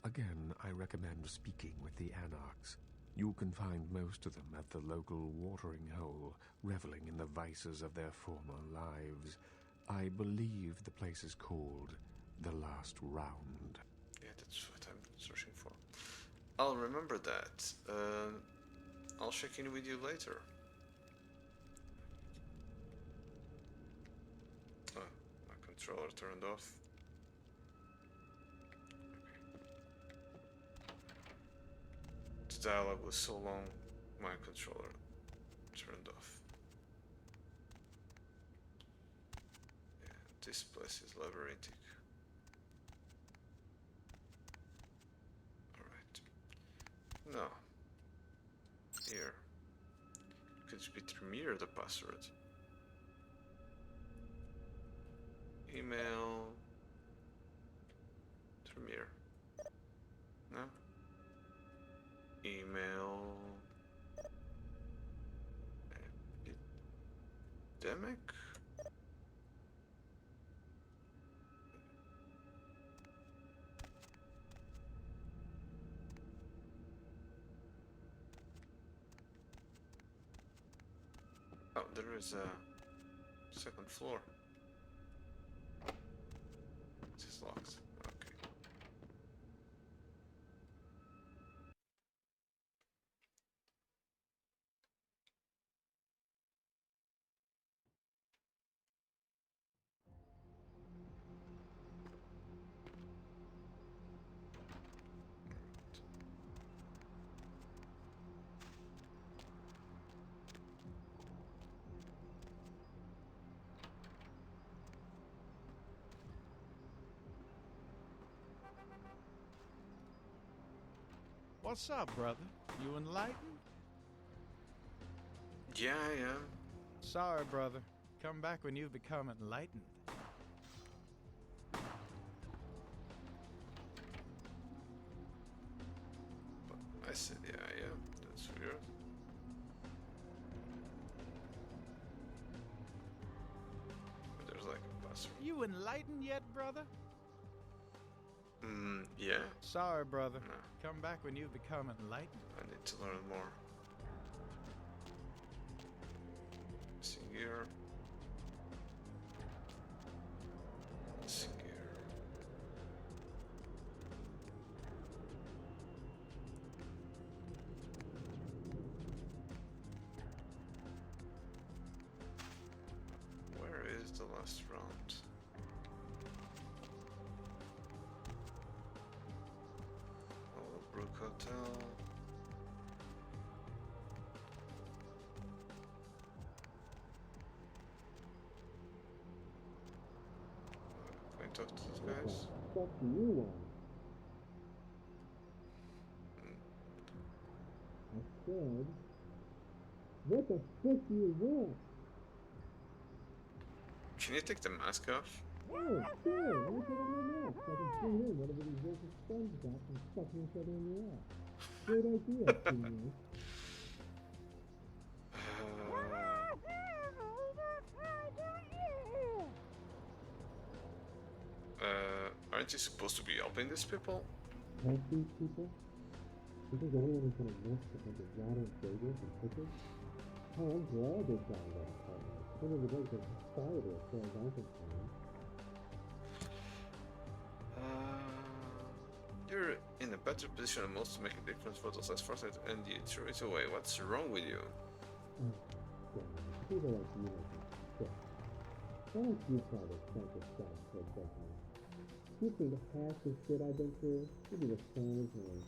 Again, I recommend speaking with the Anarchs. You can find most of them at the local watering hole, reveling in the vices of their former lives. I believe the place is called The Last Round. Yeah, that's what I'm searching for. I'll remember that. I'll check in with you later. Oh, my controller turned off. The dialogue was so long, my controller turned off. Yeah, this place is labyrinthic. Alright. No. Here. Could be Tremere the password. Email. Tremere. No? Email. Epidemic? Oh, there is a second floor. This is locked. Okay. What's up, brother? You enlightened? Yeah, I am. Sorry, brother. Come back when you've become enlightened. I said, yeah, that's weird. But there's like a password. You enlightened yet, brother? Yeah. Sorry, brother. No. Come back when you've become enlightened. I need to learn more. Missing gear. Missing gear. Where is the last round? Brook Hotel. Can I talk to these guys? What do you want? I said, what the fuck do you want? Can you take the mask off? Oh, sure. Let me put on my mask so I can clean in whatever these racist friends got from fucking each other in the ass. Great idea, genius. Aren't you supposed to be helping these people? Help these people? You think anyone is gonna miss a bunch of rotten bagels and pickles? Oh, I'm glad they found that apartment. One of the best society as far as I'm concerned. You're in a better position than most to make a difference for those less fortunate, and you threw it away. What's wrong with you? People like you make me sick. Why don't you try to sink yourself for a second? You think half the shit I've been through would be the same as me?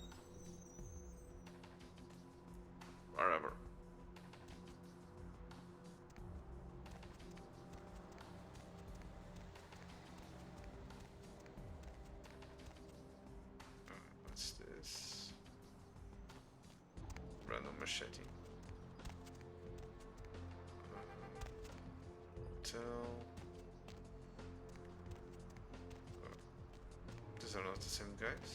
Whatever. What's this? Random machete. Hotel. These are not the same guys.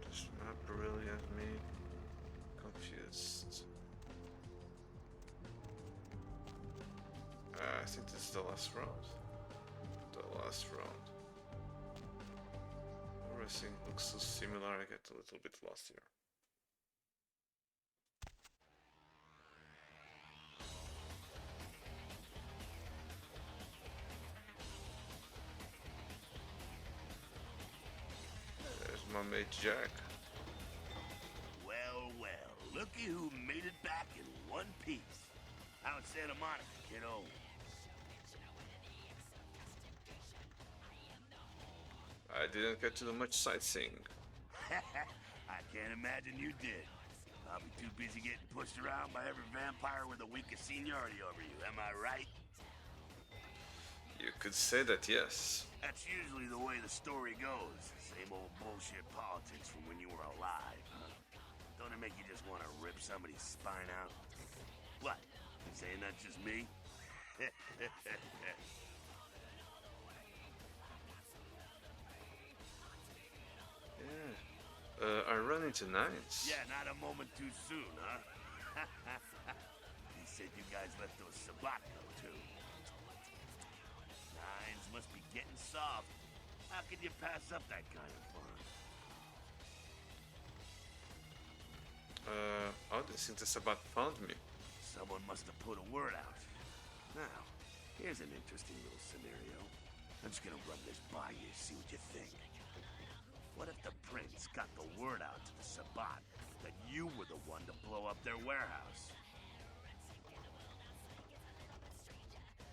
This map really has me confused. I think this is the last round. The last round. Everything looks so similar, I get a little bit lost here. There's my mate Jack. Well, looky who made it back in one piece. How's Santa Monica, kiddo? I didn't get to do much sightseeing. I can't imagine you did. I'll be too busy getting pushed around by every vampire with the weakest seniority over you, am I right? You could say that, yes. That's usually the way the story goes. Same old bullshit politics from when you were alive, huh? Don't it make you just want to rip somebody's spine out? What? You saying that's just me? I run into Nines. Yeah, not a moment too soon, huh? He said you guys left those Sabatco, too. Nines must be getting soft. How could you pass up that kind of fun? How do you think the Sabat found me? Someone must have put a word out. Now, here's an interesting little scenario. I'm just gonna run this by you, see what you think. What if the prince got the word out to the Sabat that you were the one to blow up their warehouse?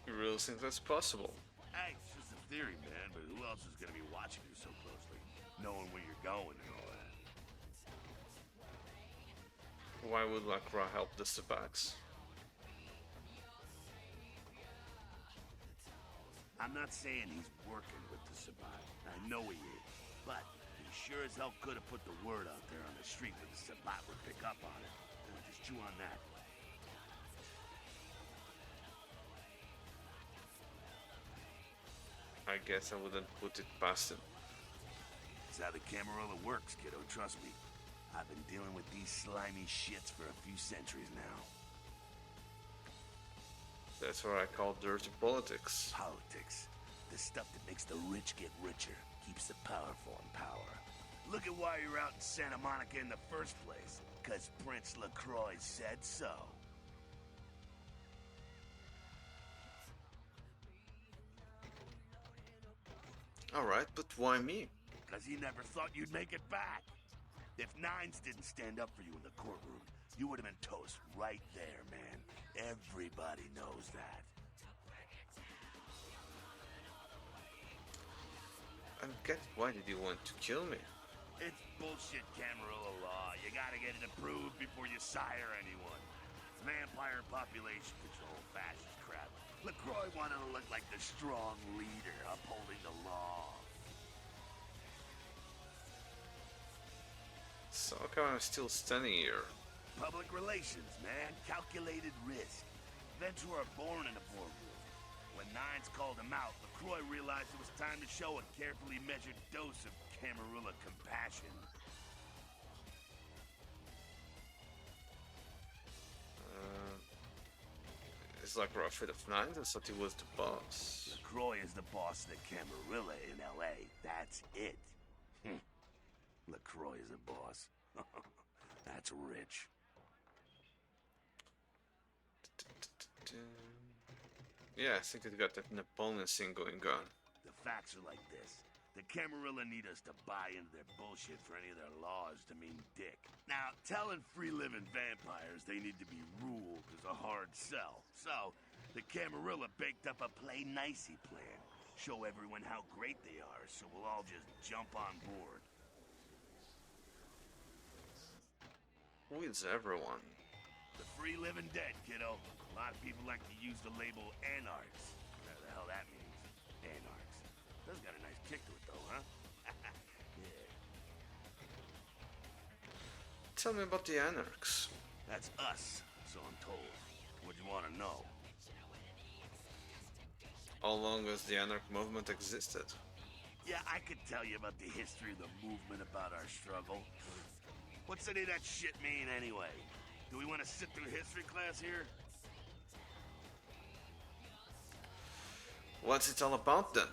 You really think that's possible? Hey, it's just a theory, man, but who else is gonna be watching you so closely? Knowing where you're going and all that. Why would Lacroix help the Sabats? I'm not saying he's working with the Sabbat. I know he is. But he sure as hell could have put the word out there on the street where the Sabbat would pick up on it. Just chew on that. I guess I wouldn't put it past him. That's how the Camarilla works, kiddo, trust me. I've been dealing with these slimy shits for a few centuries now. That's what I call dirty politics. Politics. The stuff that makes the rich get richer, keeps the powerful in power. Look at why you're out in Santa Monica in the first place. 'Cause Prince LaCroix said so. Alright, but why me? 'Cause he never thought you'd make it back. If Nines didn't stand up for you in the courtroom, you would have been toast right there, man. Everybody knows that. I get why did you want to kill me? It's bullshit Camarilla law. You gotta get it approved before you sire anyone. Vampire population control, fascist crap. LaCroix wanted to look like the strong leader upholding the law. So how come I'm still standing here? Public relations, man. Calculated risk. Vets who are born in a boardroom. When Nines called him out, LaCroix realized it was time to show a carefully measured dose of Camarilla compassion. It's like we're afraid of Nines. I thought he was the boss. LaCroix is the boss of the Camarilla in L.A. That's it. LaCroix is a boss. That's rich. Yeah, I think it got that Napoleon thing going on. The facts are like this. The Camarilla need us to buy into their bullshit for any of their laws to mean dick. Now, telling free-living vampires they need to be ruled is a hard sell. So, the Camarilla baked up a play-nicey plan. Show everyone how great they are, so we'll all just jump on board. Who is everyone? The free-living dead, kiddo. A lot of people like to use the label anarchs. Whatever the hell that means. Anarchs. Does got a nice kick to it, though, huh? Yeah. Tell me about the anarchs. That's us, so I'm told. What do you want to know? How long has the anarch movement existed? Yeah, I could tell you about the history of the movement, about our struggle. What's any of that shit mean, anyway? Do we want to sit through history class here? What's it all about, then?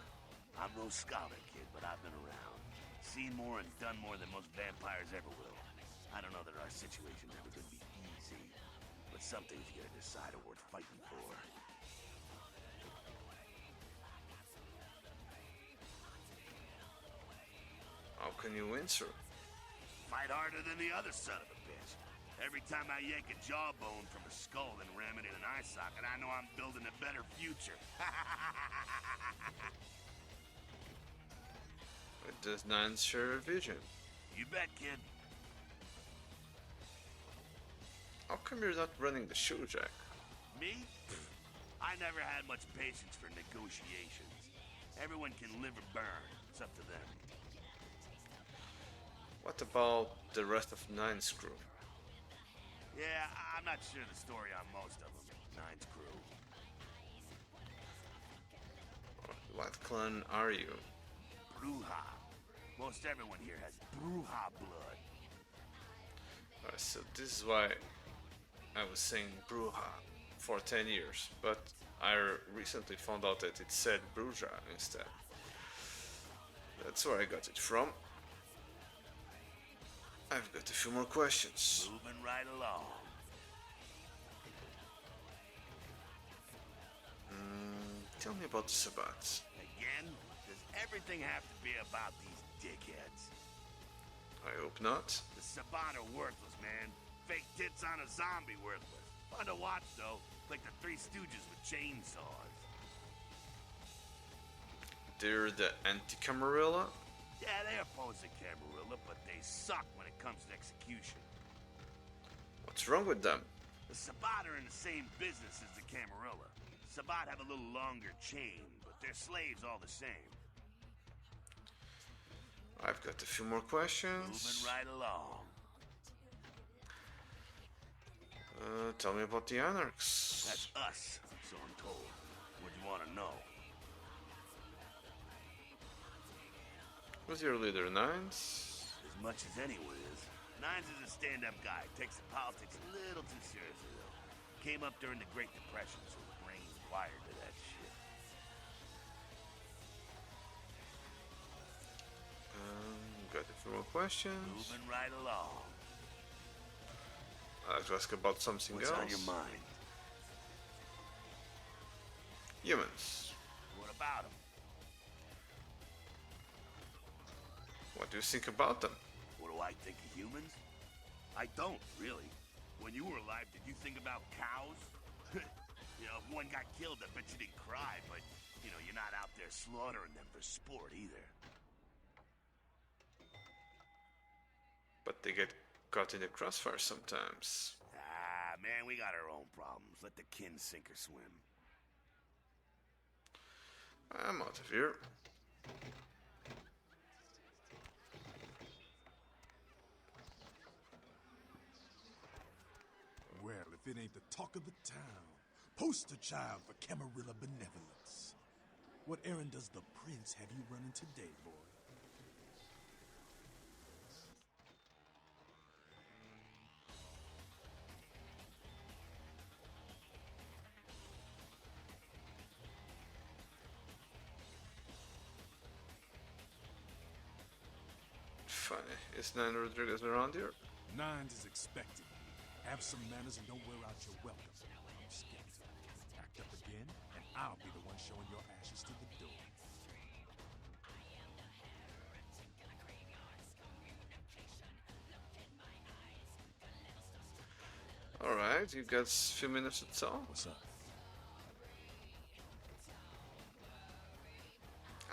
I'm no scholar, kid, but I've been around. Seen more and done more than most vampires ever will. I don't know that our situation's ever gonna be easy, but some things you gotta decide are worth fighting for. How can you win, sir? Fight harder than the other son of a bitch. Every time I yank a jawbone from a skull and ram it in an eye socket, I know I'm building a better future. But does Nines share a vision? You bet, kid. How come you're not running the show, Jack? Me? I never had much patience for negotiations. Everyone can live or burn. It's up to them. What about the rest of Nines crew? Yeah, I'm not sure the story on most of them. Nines crew. What clan are you? Brujah. Most everyone here has Brujah blood. Alright, so this is why I was saying Brujah for 10 years, but I recently found out that it said Brujah instead. That's where I got it from. I've got a few more questions. Moving right along. Tell me about the Sabbats. Again? Does everything have to be about these dickheads? I hope not. The Sabbat are worthless, man. Fake tits on a zombie worthless. Fun to watch, though. Like the Three Stooges with chainsaws. They're the anti-Camarilla? Yeah, they oppose the Camarilla, but they suck when it comes to execution. What's wrong with them? The Sabbat are in the same business as the Camarilla. Sabbat have a little longer chain, but They're slaves all the same. I've got a few more questions. Moving right along. Tell me about the Anarchs. That's us, so I'm told. What do you want to know? Who's your leader, Nines? As much as anyone is. Nines is a stand-up guy. Takes the politics a little too seriously, though. Came up during the Great Depression, so his brain's wired to that shit. Got a few more questions. Moving right along. I'd like to ask about something What's else. on your mind? Humans. What about them? What do you think about them? What do I think of humans? I don't, really. When you were alive, did you think about cows? You know, if one got killed, I bet you didn't cry, but, you know, you're not out there slaughtering them for sport either. But they get caught in the crossfire sometimes. Ah, man, we got our own problems. Let the kin sink or swim. I'm out of here. Well, if it ain't the talk of the town, poster child for Camarilla benevolence. What errand does the prince have you running today, boy? Funny. Is Nine Rodriguez around here? Nines is expected. Have some manners and don't wear out your welcome. I'm skeptical. Act up again, and I'll be the one showing your ashes to the door. Alright, you got a few minutes to talk. What's up?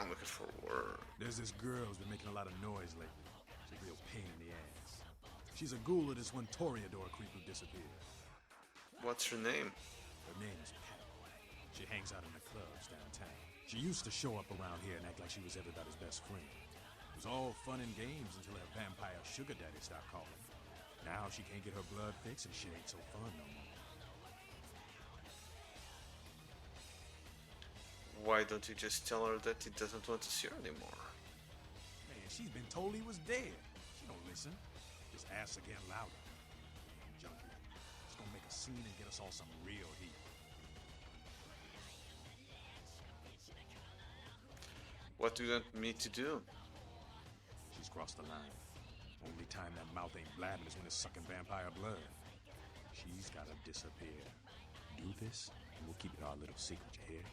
I'm looking for work. There's this girl who's been making a lot of noise lately. She's a real pain in the ass. She's a ghoul of this one Toreador creep who disappeared. What's her name? Her name is Pat. She hangs out in the clubs downtown. She used to show up around here and act like she was everybody's best friend. It was all fun and games until her vampire sugar daddy stopped calling. Now she can't get her blood fixed and shit ain't so fun no more. Why don't you just tell her that he doesn't want to see her anymore? Man, she's been told he was dead. She don't listen. Just ask again louder. Damn junkie. She's gonna make a scene and get us all some real heat. What do you want me to do? She's crossed the line. Only time that mouth ain't blabbing is when it's sucking vampire blood. She's gotta disappear. Do this, and we'll keep it our little secret, you hear?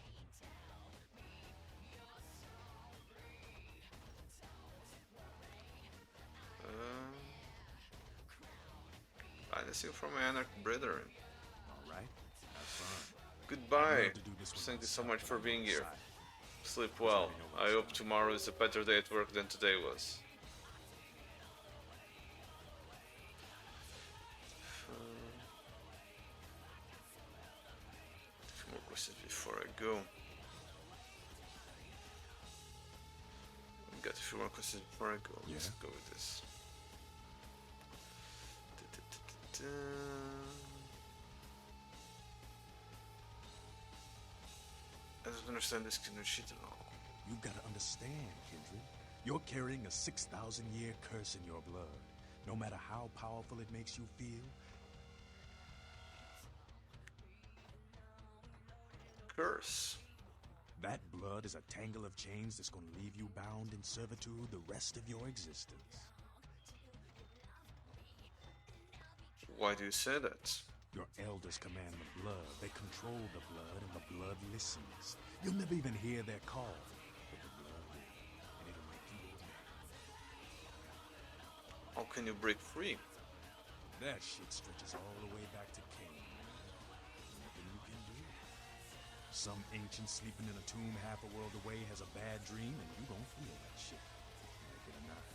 Anything from my Anarch brethren. Alright, have fun. Goodbye. Thank you so much for being here. Sleep well. I hope tomorrow is a better day at work than today was. A few more questions before I go. I've got a few more questions before I go. Let's go with this. I don't understand this kind of shit at all. You gotta understand, Kindred. You're carrying a 6,000-year curse in your blood. No matter how powerful it makes you feel. Curse? That blood is a tangle of chains that's gonna leave you bound in servitude the rest of your existence. Why do you say that? Your elders command the blood. They control the blood, and the blood listens. You'll never even hear their call, but the blood will, and it'll make you obey. How can you break free? That shit stretches all the way back to Cain. Nothing you can do. Some ancient sleeping in a tomb half a world away has a bad dream, and you gon' feel that shit. Like it or not.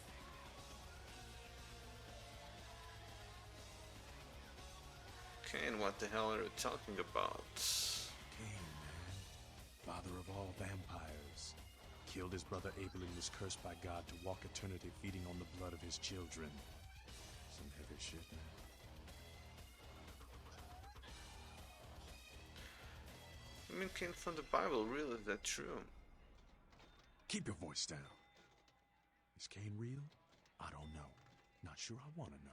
Cain, what the hell are you talking about? Cain, man. Father of all vampires. Killed his brother Abel and was cursed by God to walk eternity feeding on the blood of his children. Some heavy shit, man. I mean, came from the Bible, really? Is that true? Keep your voice down. Is Cain real? I don't know. Not sure I want to know.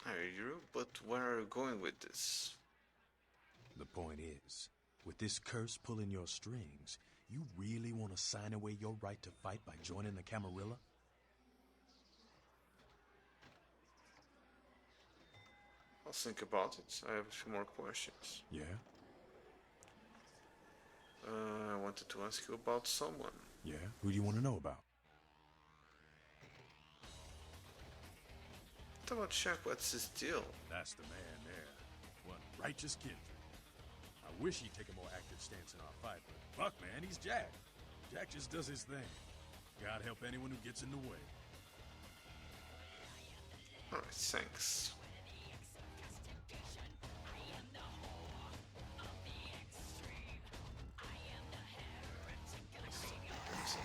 I hear you, but where are you going with this? The point is, with this curse pulling your strings, you really want to sign away your right to fight by joining the Camarilla? I'll think about it. I have a few more questions. Yeah? I wanted to ask you about someone. Yeah? Who do you want to know about? What about Shaq? What's his deal? That's the man there. One righteous kindred. I wish he'd take a more active stance in our fight, but fuck, man, he's Jack. Jack just does his thing. God help anyone who gets in the way. Alright, thanks.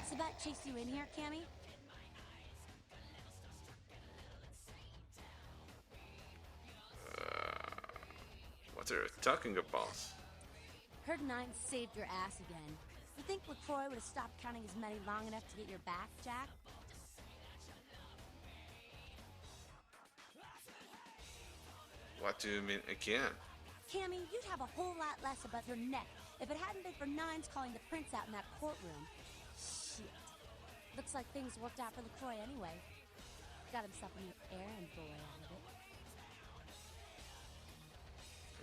Sabat chased you in here, Cammy? What are you talking about? Heard Nine saved your ass again. You think LaCroix would have stopped counting his money long enough to get your back, Jack? What do you mean again? Cammy, you'd have a whole lot less above your neck if it hadn't been for Nines calling the prince out in that courtroom. Shit. Looks like things worked out for LaCroix anyway. Got himself a new errand boy out of it.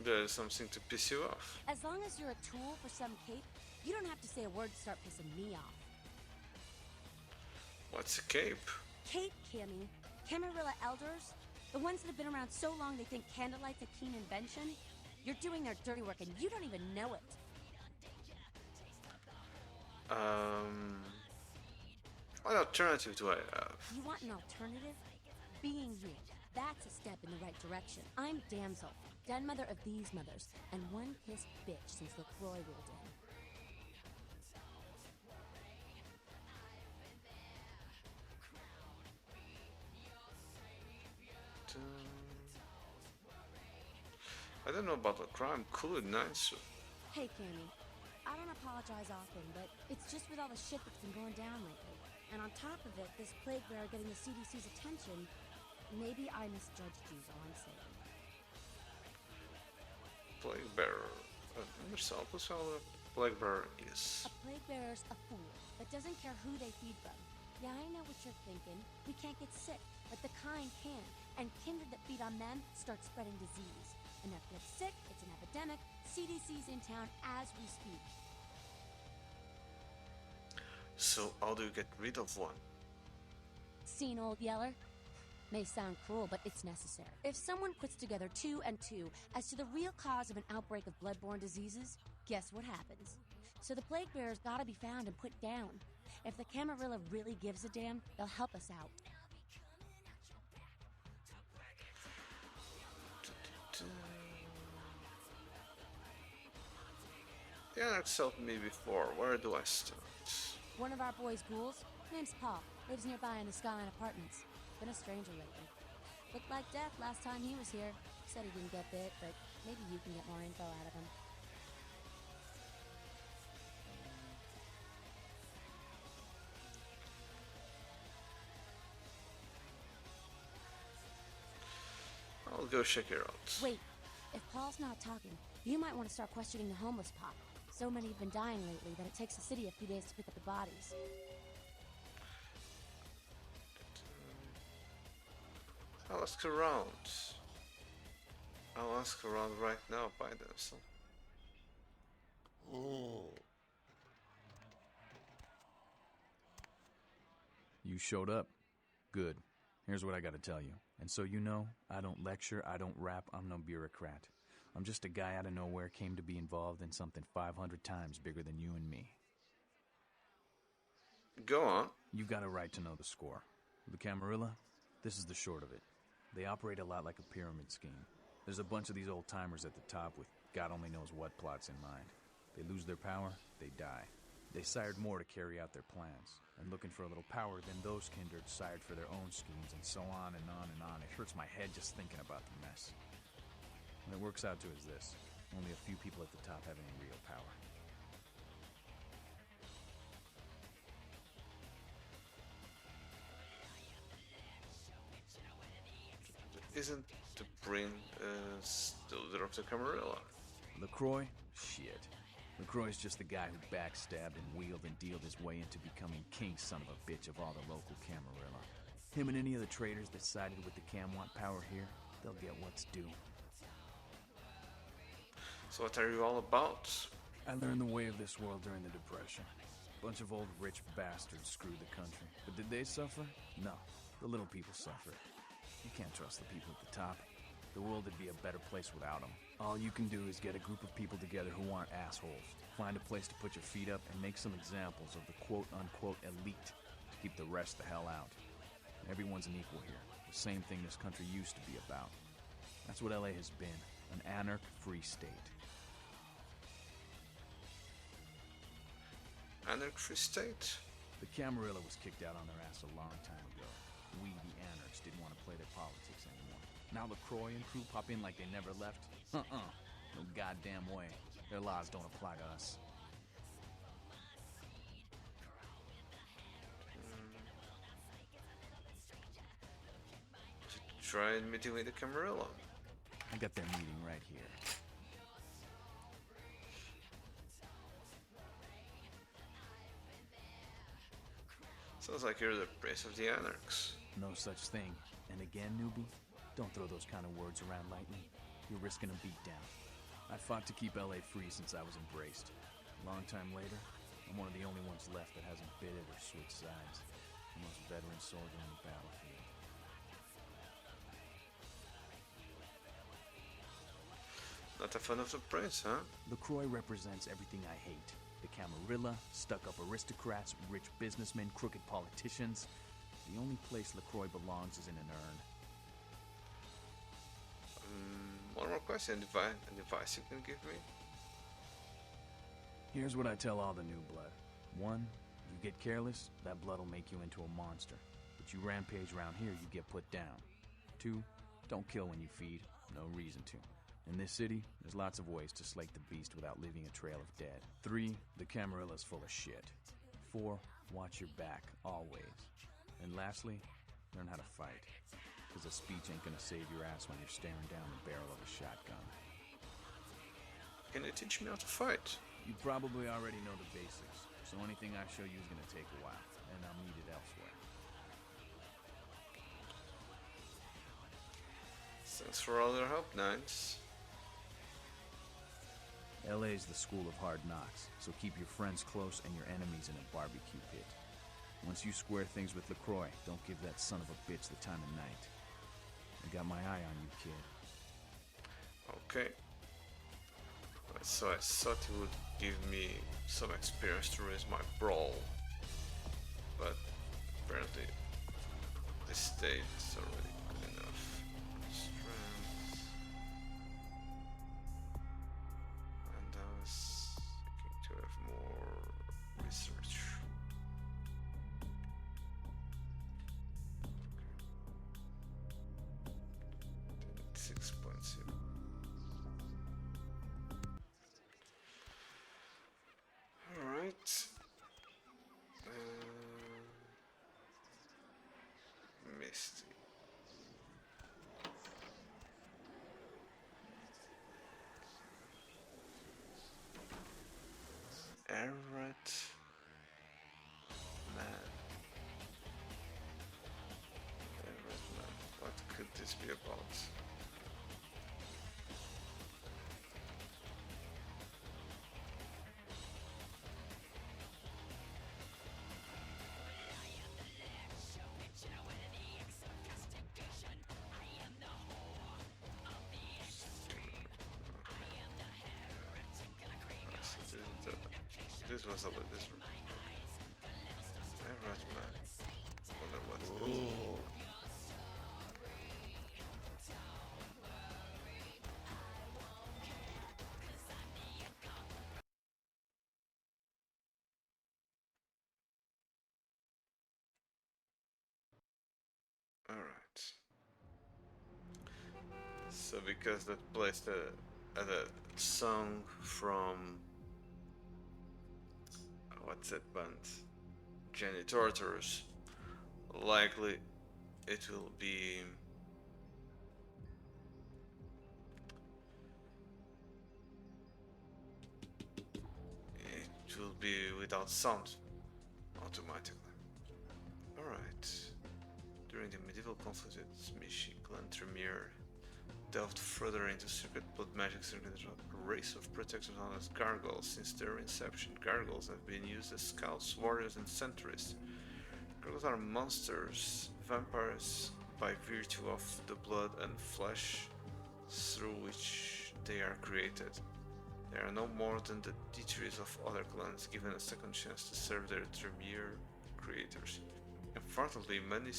There's something to piss you off. As long as you're a tool for some cape, you don't have to say a word to start pissing me off. What's a cape? Cape, Cammy. Camarilla elders? The ones that have been around so long they think candlelight's a keen invention? You're doing their dirty work and you don't even know it. What alternative do I have? You want an alternative? Being you. That's a step in the right direction. I'm Damsel, den mother of these mothers, and one pissed bitch since LaCroix rolled in. I don't know about the crime. Cool and nice. Hey, Cammy. I don't apologize often, but it's just with all the shit that's been going down lately. And on top of it, this plague bearer getting the CDC's attention, maybe I misjudged you, is all I'm saying. Plague bearer. Yourself, what's how a plague bearer is? A plague bearer's a fool that doesn't care who they feed from. Yeah, I know what you're thinking. We can't get sick, but the kind can. And kindred that feed on them start spreading disease. Enough get sick, it's an epidemic. CDC's in town as we speak. So how do you get rid of one? Seen Old Yeller? May sound cruel, but it's necessary. If someone puts together 2 and 2 as to the real cause of an outbreak of bloodborne diseases, guess what happens? So the plague bearers gotta be found and put down. If the Camarilla really gives a damn, they'll help us out. The Anarchs helped me before. Where do I start? One of our boys' ghouls, name's Paul, lives nearby in the Skyline Apartments. Been a stranger lately. Looked like death last time he was here. Said he didn't get bit, but maybe you can get more info out of him. I'll go check it out. Wait, if Paul's not talking, you might want to start questioning the homeless pop. So many have been dying lately that it takes the city a few days to pick up the bodies. I'll ask around. I'll ask around right now by themselves. You showed up. Good. Here's what I gotta tell you. And so you know, I don't lecture, I don't rap, I'm no bureaucrat. I'm just a guy out of nowhere came to be involved in something 500 times bigger than you and me. Go on. You got a right to know the score. The Camarilla, this is the short of it. They operate a lot like a pyramid scheme. There's a bunch of these old-timers at the top with God only knows what plots in mind. They lose their power, they die. They sired more to carry out their plans, and looking for a little power, then those kindred sired for their own schemes, and so on and on and on. It hurts my head just thinking about the mess. What it works out to is this: only a few people at the top have any real power. Isn't the Prince the leader of the Camarilla? LaCroix? Shit. LaCroix's just the guy who backstabbed and wheeled and dealed his way into becoming king son of a bitch of all the local Camarilla. Him and any of the traitors that sided with the Cam want power here, they'll get what's due. So what are you all about? I learned the way of this world during the Depression. A bunch of old rich bastards screwed the country. But did they suffer? No. The little people suffered. You can't trust the people at the top. The world would be a better place without them. All you can do is get a group of people together who aren't assholes. Find a place to put your feet up and make some examples of the quote-unquote elite to keep the rest the hell out. Everyone's an equal here. The same thing this country used to be about. That's what LA has been. An anarch-free state. Anarch-free state? The Camarilla was kicked out on their ass a long time ago. We, the anarchs, didn't want to play their politics anymore. Now LaCroix and crew pop in like they never left? No goddamn way. Their laws don't apply to us. Try meeting with the Camarilla. I got their meeting right here. Sounds like you're the prince of the anarchs. No such thing. And again, newbie, don't throw those kind of words around lightly. You're risking a beatdown. I fought to keep LA free since I was embraced. A long time later, I'm one of the only ones left that hasn't bidded or switched sides. The most veteran soldier on the battlefield. Not a fan of the prince, huh? LaCroix represents everything I hate. The Camarilla, stuck-up aristocrats, rich businessmen, crooked politicians. The only place LaCroix belongs is in an urn. One more question. Any advice you can give me? Here's what I tell all the new blood. 1, you get careless, that blood will make you into a monster. But you rampage around here, you get put down. 2, don't kill when you feed. No reason to. In this city, there's lots of ways to slake the beast without leaving a trail of dead. 3, the Camarilla's full of shit. 4, watch your back, always. And lastly, learn how to fight. Because a speech ain't gonna save your ass when you're staring down the barrel of a shotgun. Can you teach me how to fight? You probably already know the basics, so anything I show you is gonna take a while, and I'll need it elsewhere. Thanks for all your help, Nines. LA's the school of hard knocks, so keep your friends close and your enemies in a barbecue pit. Once you square things with LaCroix, don't give that son of a bitch the time of night. I got my eye on you, kid. Okay. So I thought he would give me some experience to raise my brawl, but apparently this state is already good enough. Strength. And I was thinking to have more research. 6.0. Alright. Misty. Everett. Man. Everett, man. What could this be about? This was a little this. Everett, man. Wonder what. Alright. So because that placed a song from what's that band? Jenny Tortures, likely it will be without sound automatically. Alright. During the medieval conflict with Mishi, Clan Tremere delved further into secret blood magic, a race of protectors known as gargoyles. Since their inception, gargoyles have been used as scouts, warriors, and sentries. Gargoyles are monsters, vampires by virtue of the blood and flesh through which they are created. They are no more than the deities of other clans, given a second chance to serve their Tremere creators. Unfortunately, many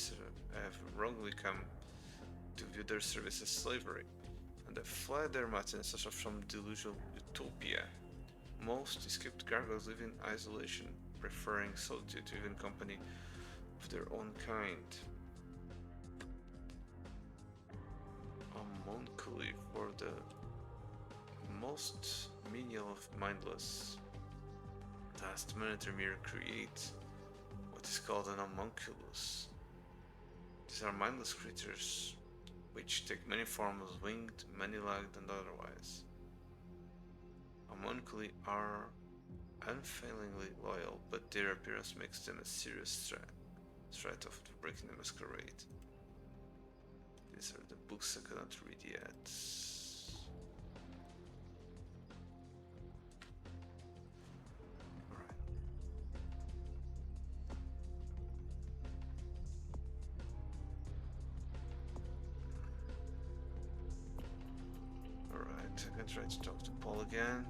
have wrongly come to view their service as slavery, and have fled their mats in search of some delusional utopia. Most escaped gargoyles live in isolation, preferring solitude to even company of their own kind. Homunculi for the most menial of mindless tasks. Many Tremere create what is called an homunculus. These are mindless creatures which take many forms, winged, many-legged, and otherwise. Homunculi are unfailingly loyal, but their appearance makes them a serious threat of breaking the masquerade. These are the books I cannot read yet. I can try to talk to Paul again,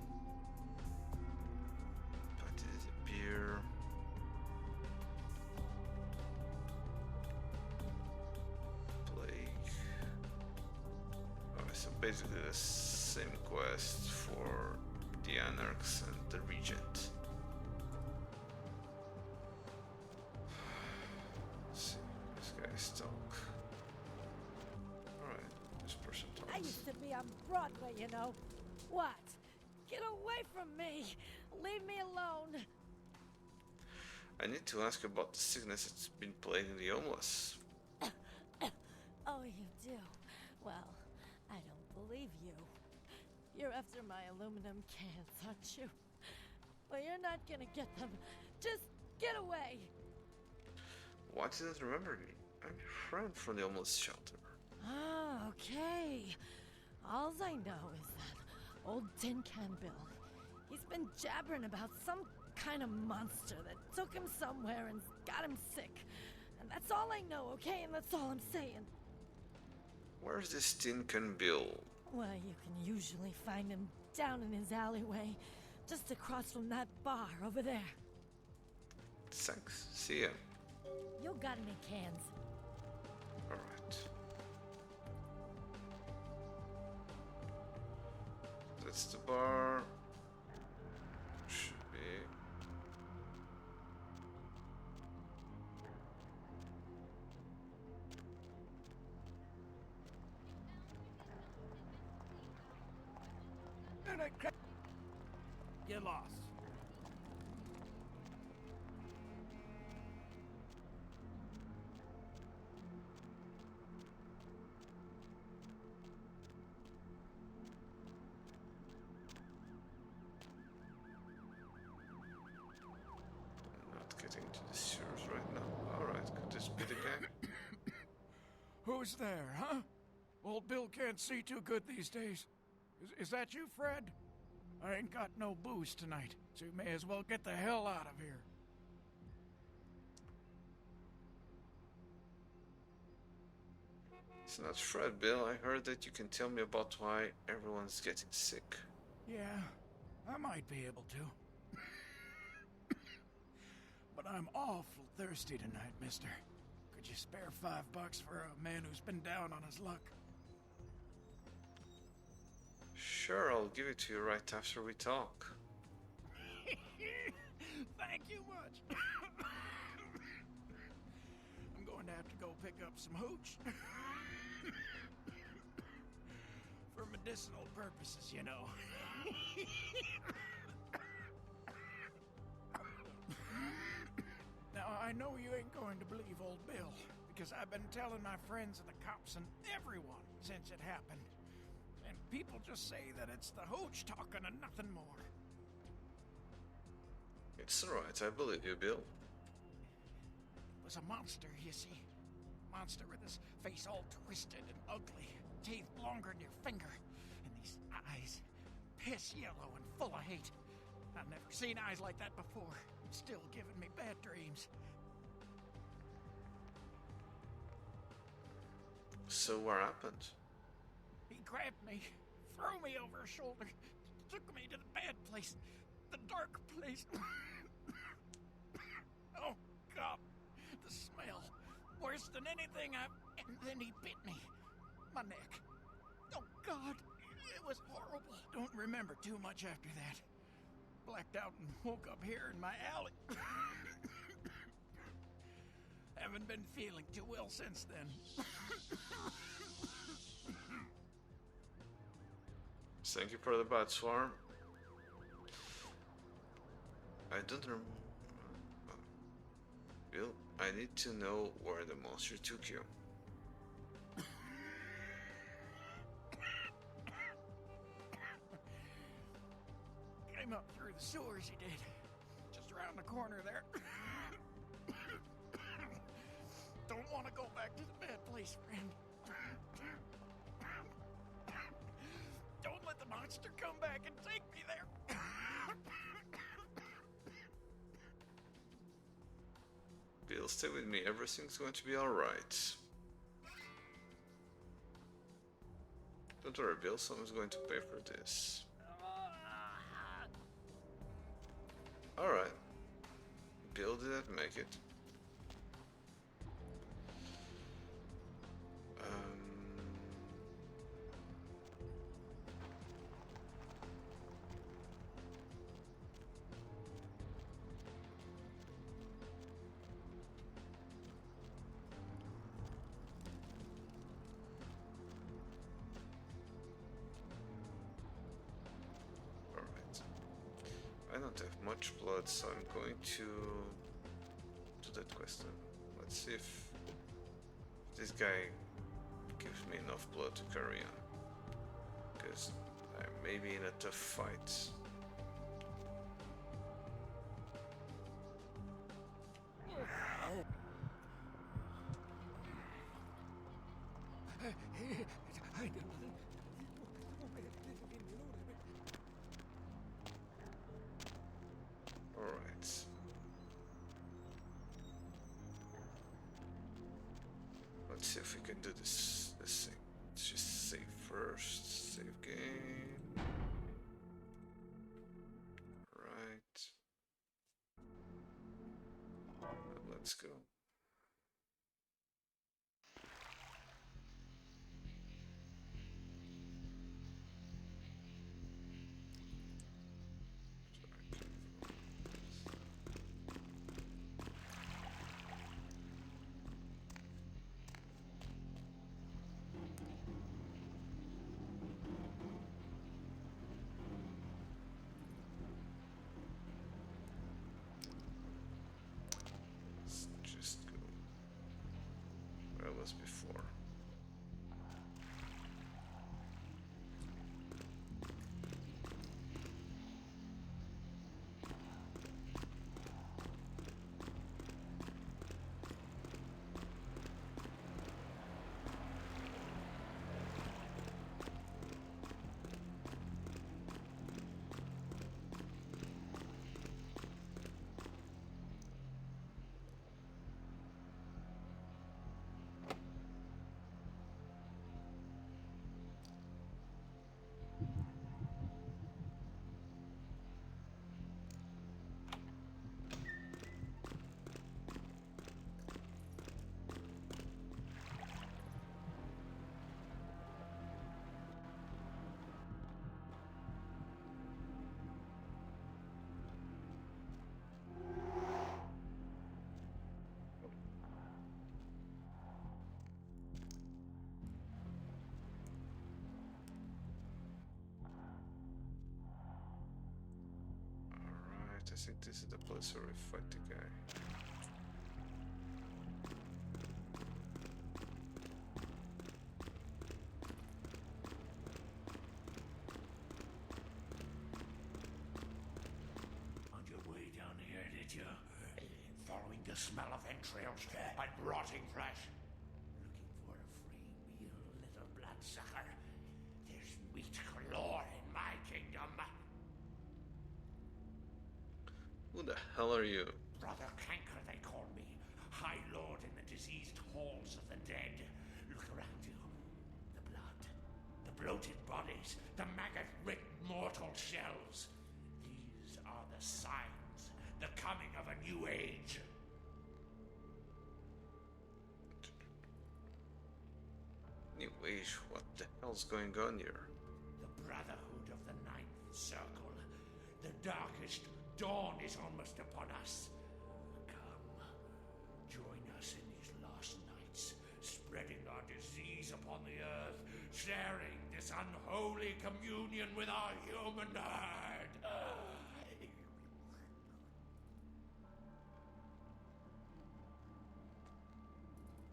but did it appear? Plague. Okay, so basically the same quest for the Anarchs and the Regent. Let's see, this guy's talk. Alright, this person talks. I used to be on Broadway, you know. What? Get away from me! Leave me alone! I need to ask about the sickness that's been plaguing the homeless. Oh, you do? Well, I don't believe you. You're after my aluminum cans, aren't you? Well, you're not gonna get them. Just get away! Why didn't remember me? I'm your friend from the homeless shelter. Ah, okay. All I know is that old Tin Can Bill, he's been jabbering about some kind of monster that took him somewhere and got him sick. And that's all I know, okay? And that's all I'm saying. Where's this Tin Can Bill? Well, you can usually find him down in his alleyway, just across from that bar over there. Thanks. See ya. You got any cans? Alright. That's the bar. Should be. Get lost. Not getting to the sewers right now. Alright, could this be the guy? Who's there, huh? Old Bill can't see too good these days. Is that you, Fred? I ain't got no booze tonight, so you may as well get the hell out of here. It's not Fred, Bill. I heard that you can tell me about why everyone's getting sick. Yeah, I might be able to. But I'm awful thirsty tonight, mister. Could you spare $5 for a man who's been down on his luck? Sure, I'll give it to you right after we talk. Thank you much. I'm going to have to go pick up some hooch. For medicinal purposes, you know. Now, I know you ain't going to believe old Bill, because I've been telling my friends and the cops and everyone since it happened. And people just say that it's the hooch talking and nothing more. It's alright, I believe you, Bill. It was a monster, you see. Monster with his face all twisted and ugly, teeth longer than your finger, and these eyes, piss yellow and full of hate. I've never seen eyes like that before. Still giving me bad dreams. So what happened? He grabbed me, threw me over his shoulder, took me to the bad place, the dark place. Oh, God, the smell. Worse than anything And then he bit me. My neck. Oh, God, it was horrible. Don't remember too much after that. Blacked out and woke up here in my alley. Haven't been feeling too well since then. Thank you for the bad swarm. I don't remember. Bill, I need to know where the monster took you. Came up through the sewers, he did. Just around the corner there. Don't want to go back to the bad place, friend. Don't let the monster come back and take me there. Bill, stay with me. Everything's going to be alright. Don't worry, Bill. Someone's going to pay for this. Alright. Bill didn't make it. I don't have much blood, so I'm going to do that quest. Let's see if this guy gives me enough blood to carry on, because I may be in a tough fight. Alright. Let's see if we can do this thing. Let's just save first. Save game. Right. Let's go. Just go where I was before. think this is the place where we fight the guy. On your way down here, did you? Following the smell of entrails and rotting flesh. Looking for a free meal, little bloodsucker. There's meat galore in my kingdom. Who the hell are you? Brother Kanker, they call me. High Lord in the diseased halls of the dead. Look around you. The blood. The bloated bodies. The maggot-riddled mortal shells. These are the signs. The coming of a new age. New age? What the hell's going on here? The Brotherhood of the Ninth Circle. The darkest dawn is almost upon us. Come, join us in these last nights, spreading our disease upon the earth, sharing this unholy communion with our human herd.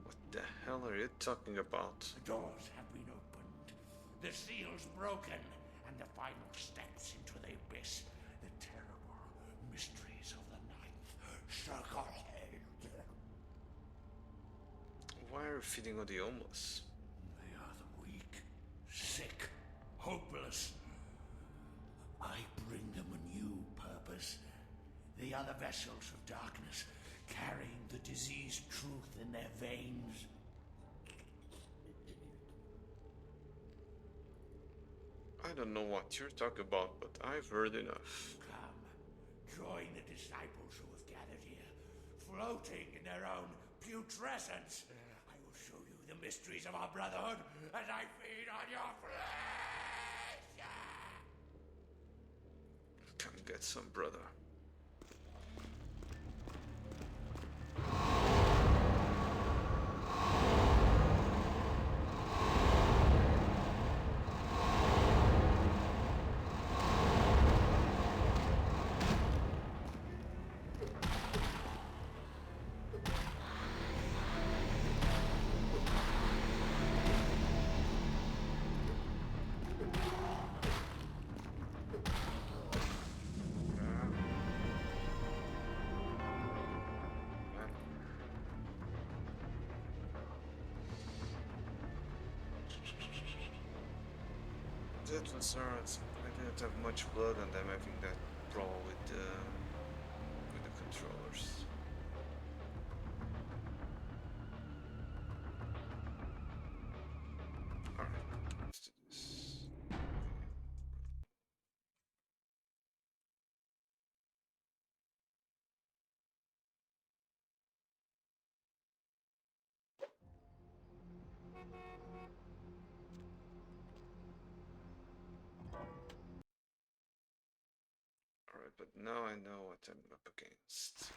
What the hell are you talking about? The doors have been opened, the seals broken, and the final steps into the abyss. The terrible mysteries of the Ninth Circle. Why are you feeding on the homeless? They are the weak, sick, hopeless. I bring them a new purpose. They are the vessels of darkness, carrying the diseased truth in their veins. I don't know what you're talking about, but I've heard enough. Come, join the disciples who have gathered here, floating in their own putrescence. I will show you the mysteries of our brotherhood as I feed on your flesh. Come get some, brother. That was hard. I didn't have much blood on them having that brawl with the controllers. Alright, let's do this. Alright, but now I know what I'm up against.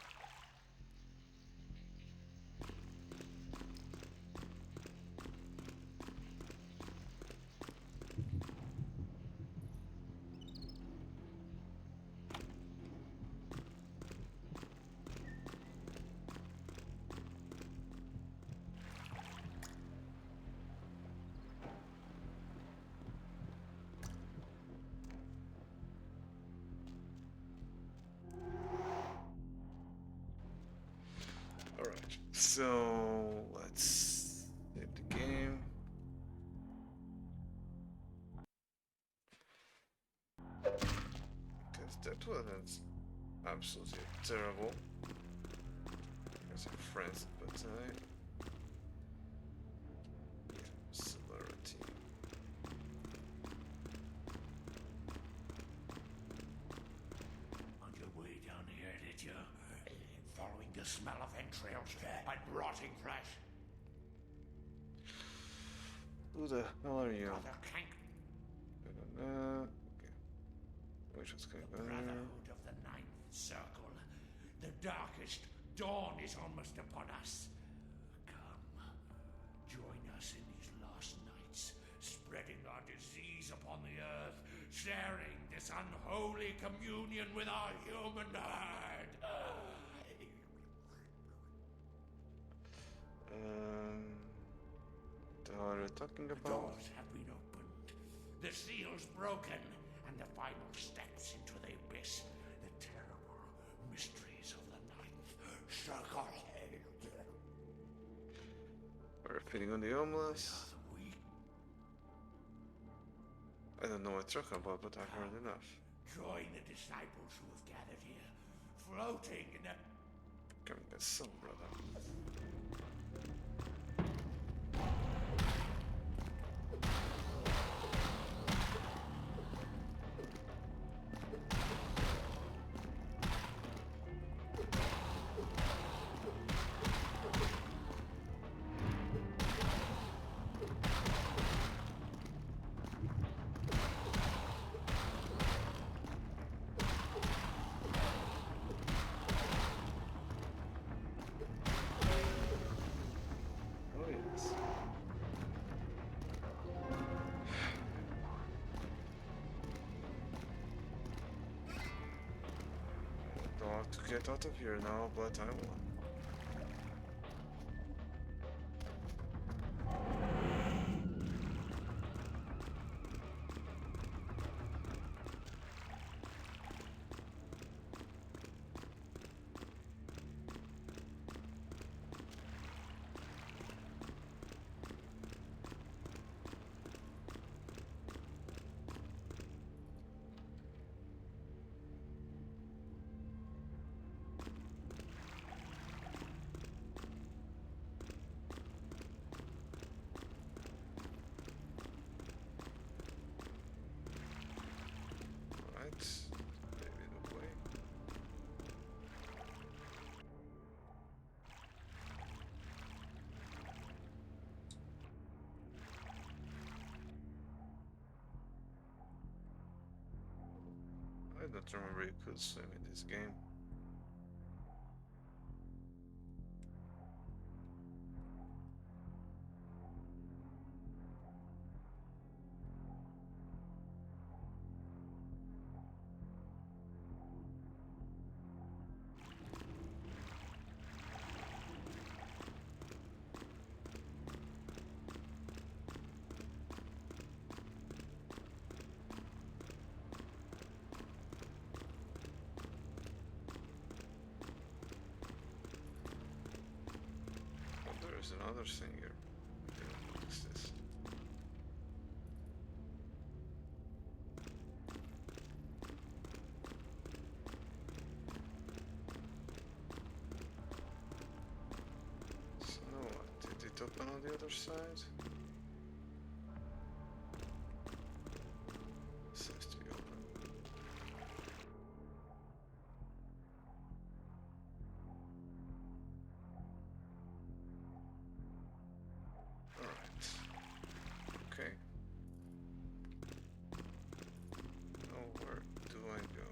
Alright, so let's save the game. Because that wasn't absolutely terrible. As a friends, but yeah, celerity. On your way down here, did you? Following the smell of entrails and rotting flesh. Who the hell are you? Brother Kanker. I don't know. Okay. Which was going The on there? Brotherhood of the Ninth Circle. The darkest dawn is almost upon us. Come, join us in these last nights, spreading our disease upon the earth, sharing this unholy communion with our human herd. The hell are you talking The about? doors have been opened, the seals broken, and the final steps into the abyss. The terrible mysteries of the ninth circle. We're feeding on the homeless. I don't know what you're talking about, but I've heard enough. Join the disciples who have gathered here, floating in a... Come get some, brother. To get out of here now, but I won. I don't remember you could swim in this game. There's another thing here. What is this? So, did it open on the other side? Seems to be open. Okay. Now where do I go?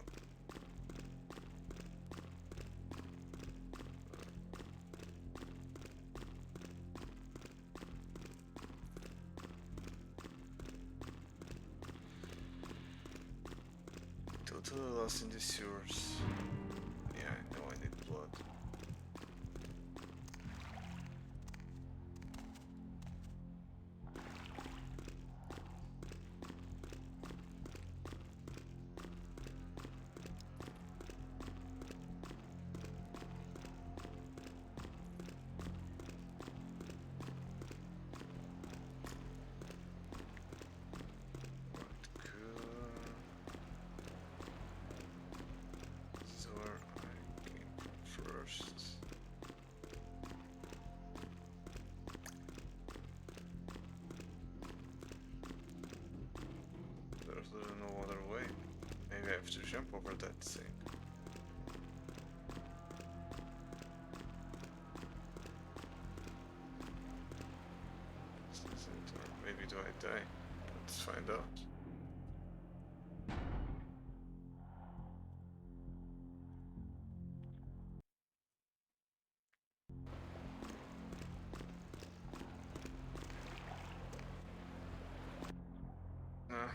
Totally lost in the sewers. Yeah, I know I need blood. This is where I came from first. There's no other way. Maybe I have to jump over that thing. This is it, or maybe do I die? Let's find out. Nah.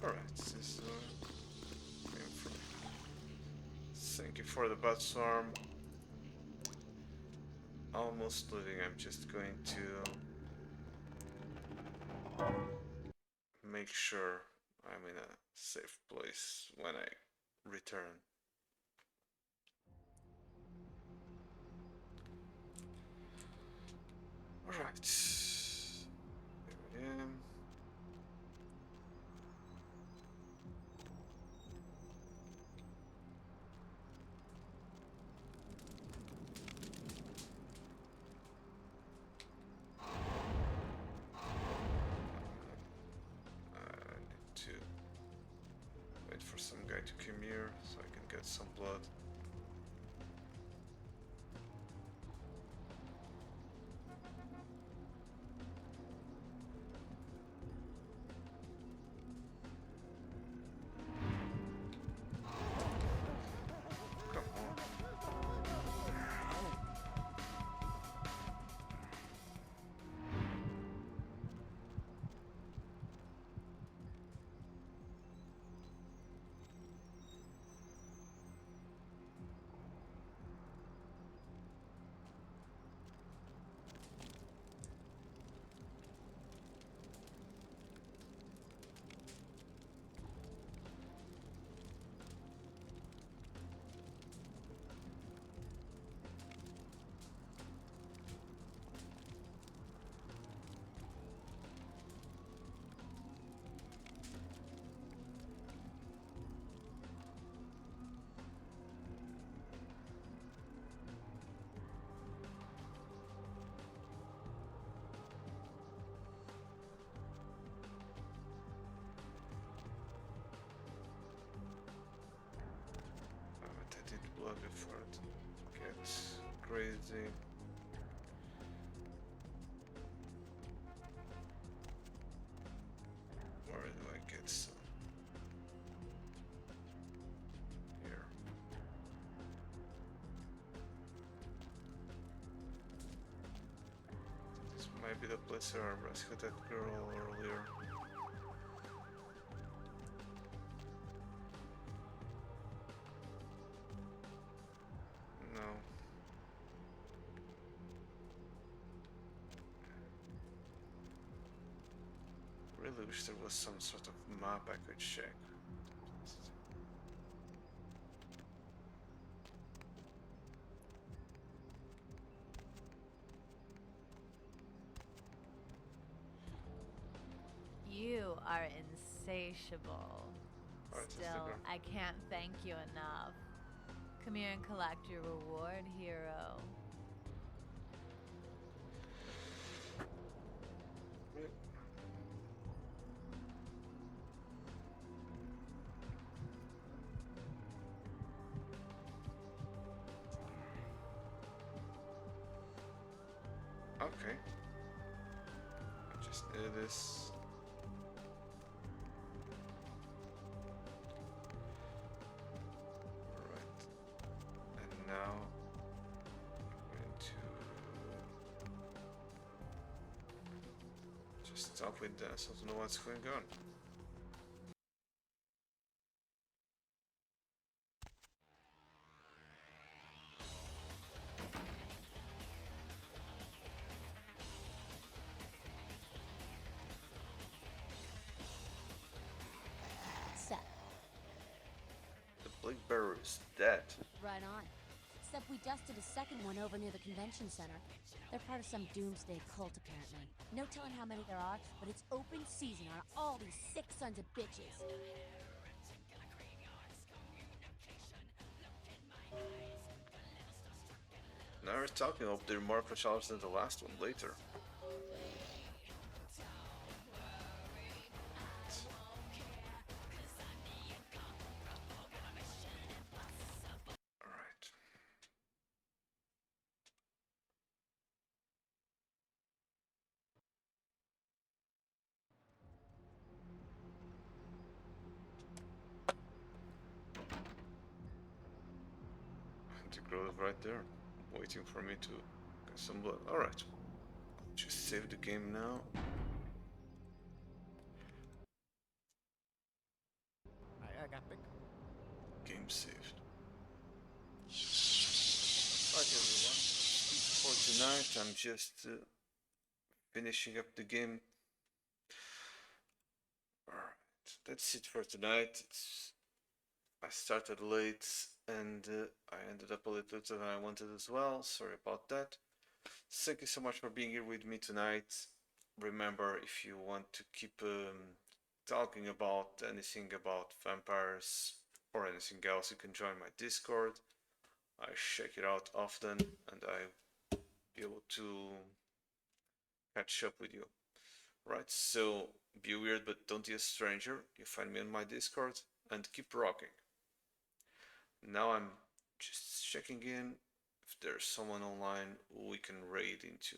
Alright, this is thank you for the bat swarm. Almost leaving. I'm just going to make sure I'm in a safe place when I return. Alright. Here I am. To wait for some guy to come here so I can get some blood. Come on. I did blood before it gets crazy. Where do I get some? Here. This might be the place where I rescued that girl earlier. No. Really wish there was some sort of map I could check. You are insatiable. Still, I can't thank you enough. Come here and collect your reward, hero. Okay. I just did this. Alright. And now I'm going to just stop with that so to know what's going on. Set. The Black Bearer is dead. Right on. Except we dusted a second one over near the convention center. They're part of some doomsday cult, apparently. No telling how many there are, but it's open season on all these sick sons of bitches. Now we're talking about they're more challenge than the last one later. Alright. The girl is right there, waiting for me to get some blood. Alright. Just save the game now. saved. Right, everyone. For tonight, I'm just finishing up the game. Alright, that's it for tonight. I started late and I ended up a little later than I wanted as well. Sorry about that. Thank you so much for being here with me tonight. Remember, if you want to keep talking about anything about vampires or anything else, you can join my Discord. I check it out often and I be able to catch up with you. Right, so be weird but don't be a stranger. You find me on my Discord and keep rocking. Now I'm just checking in if there's someone online we can raid into.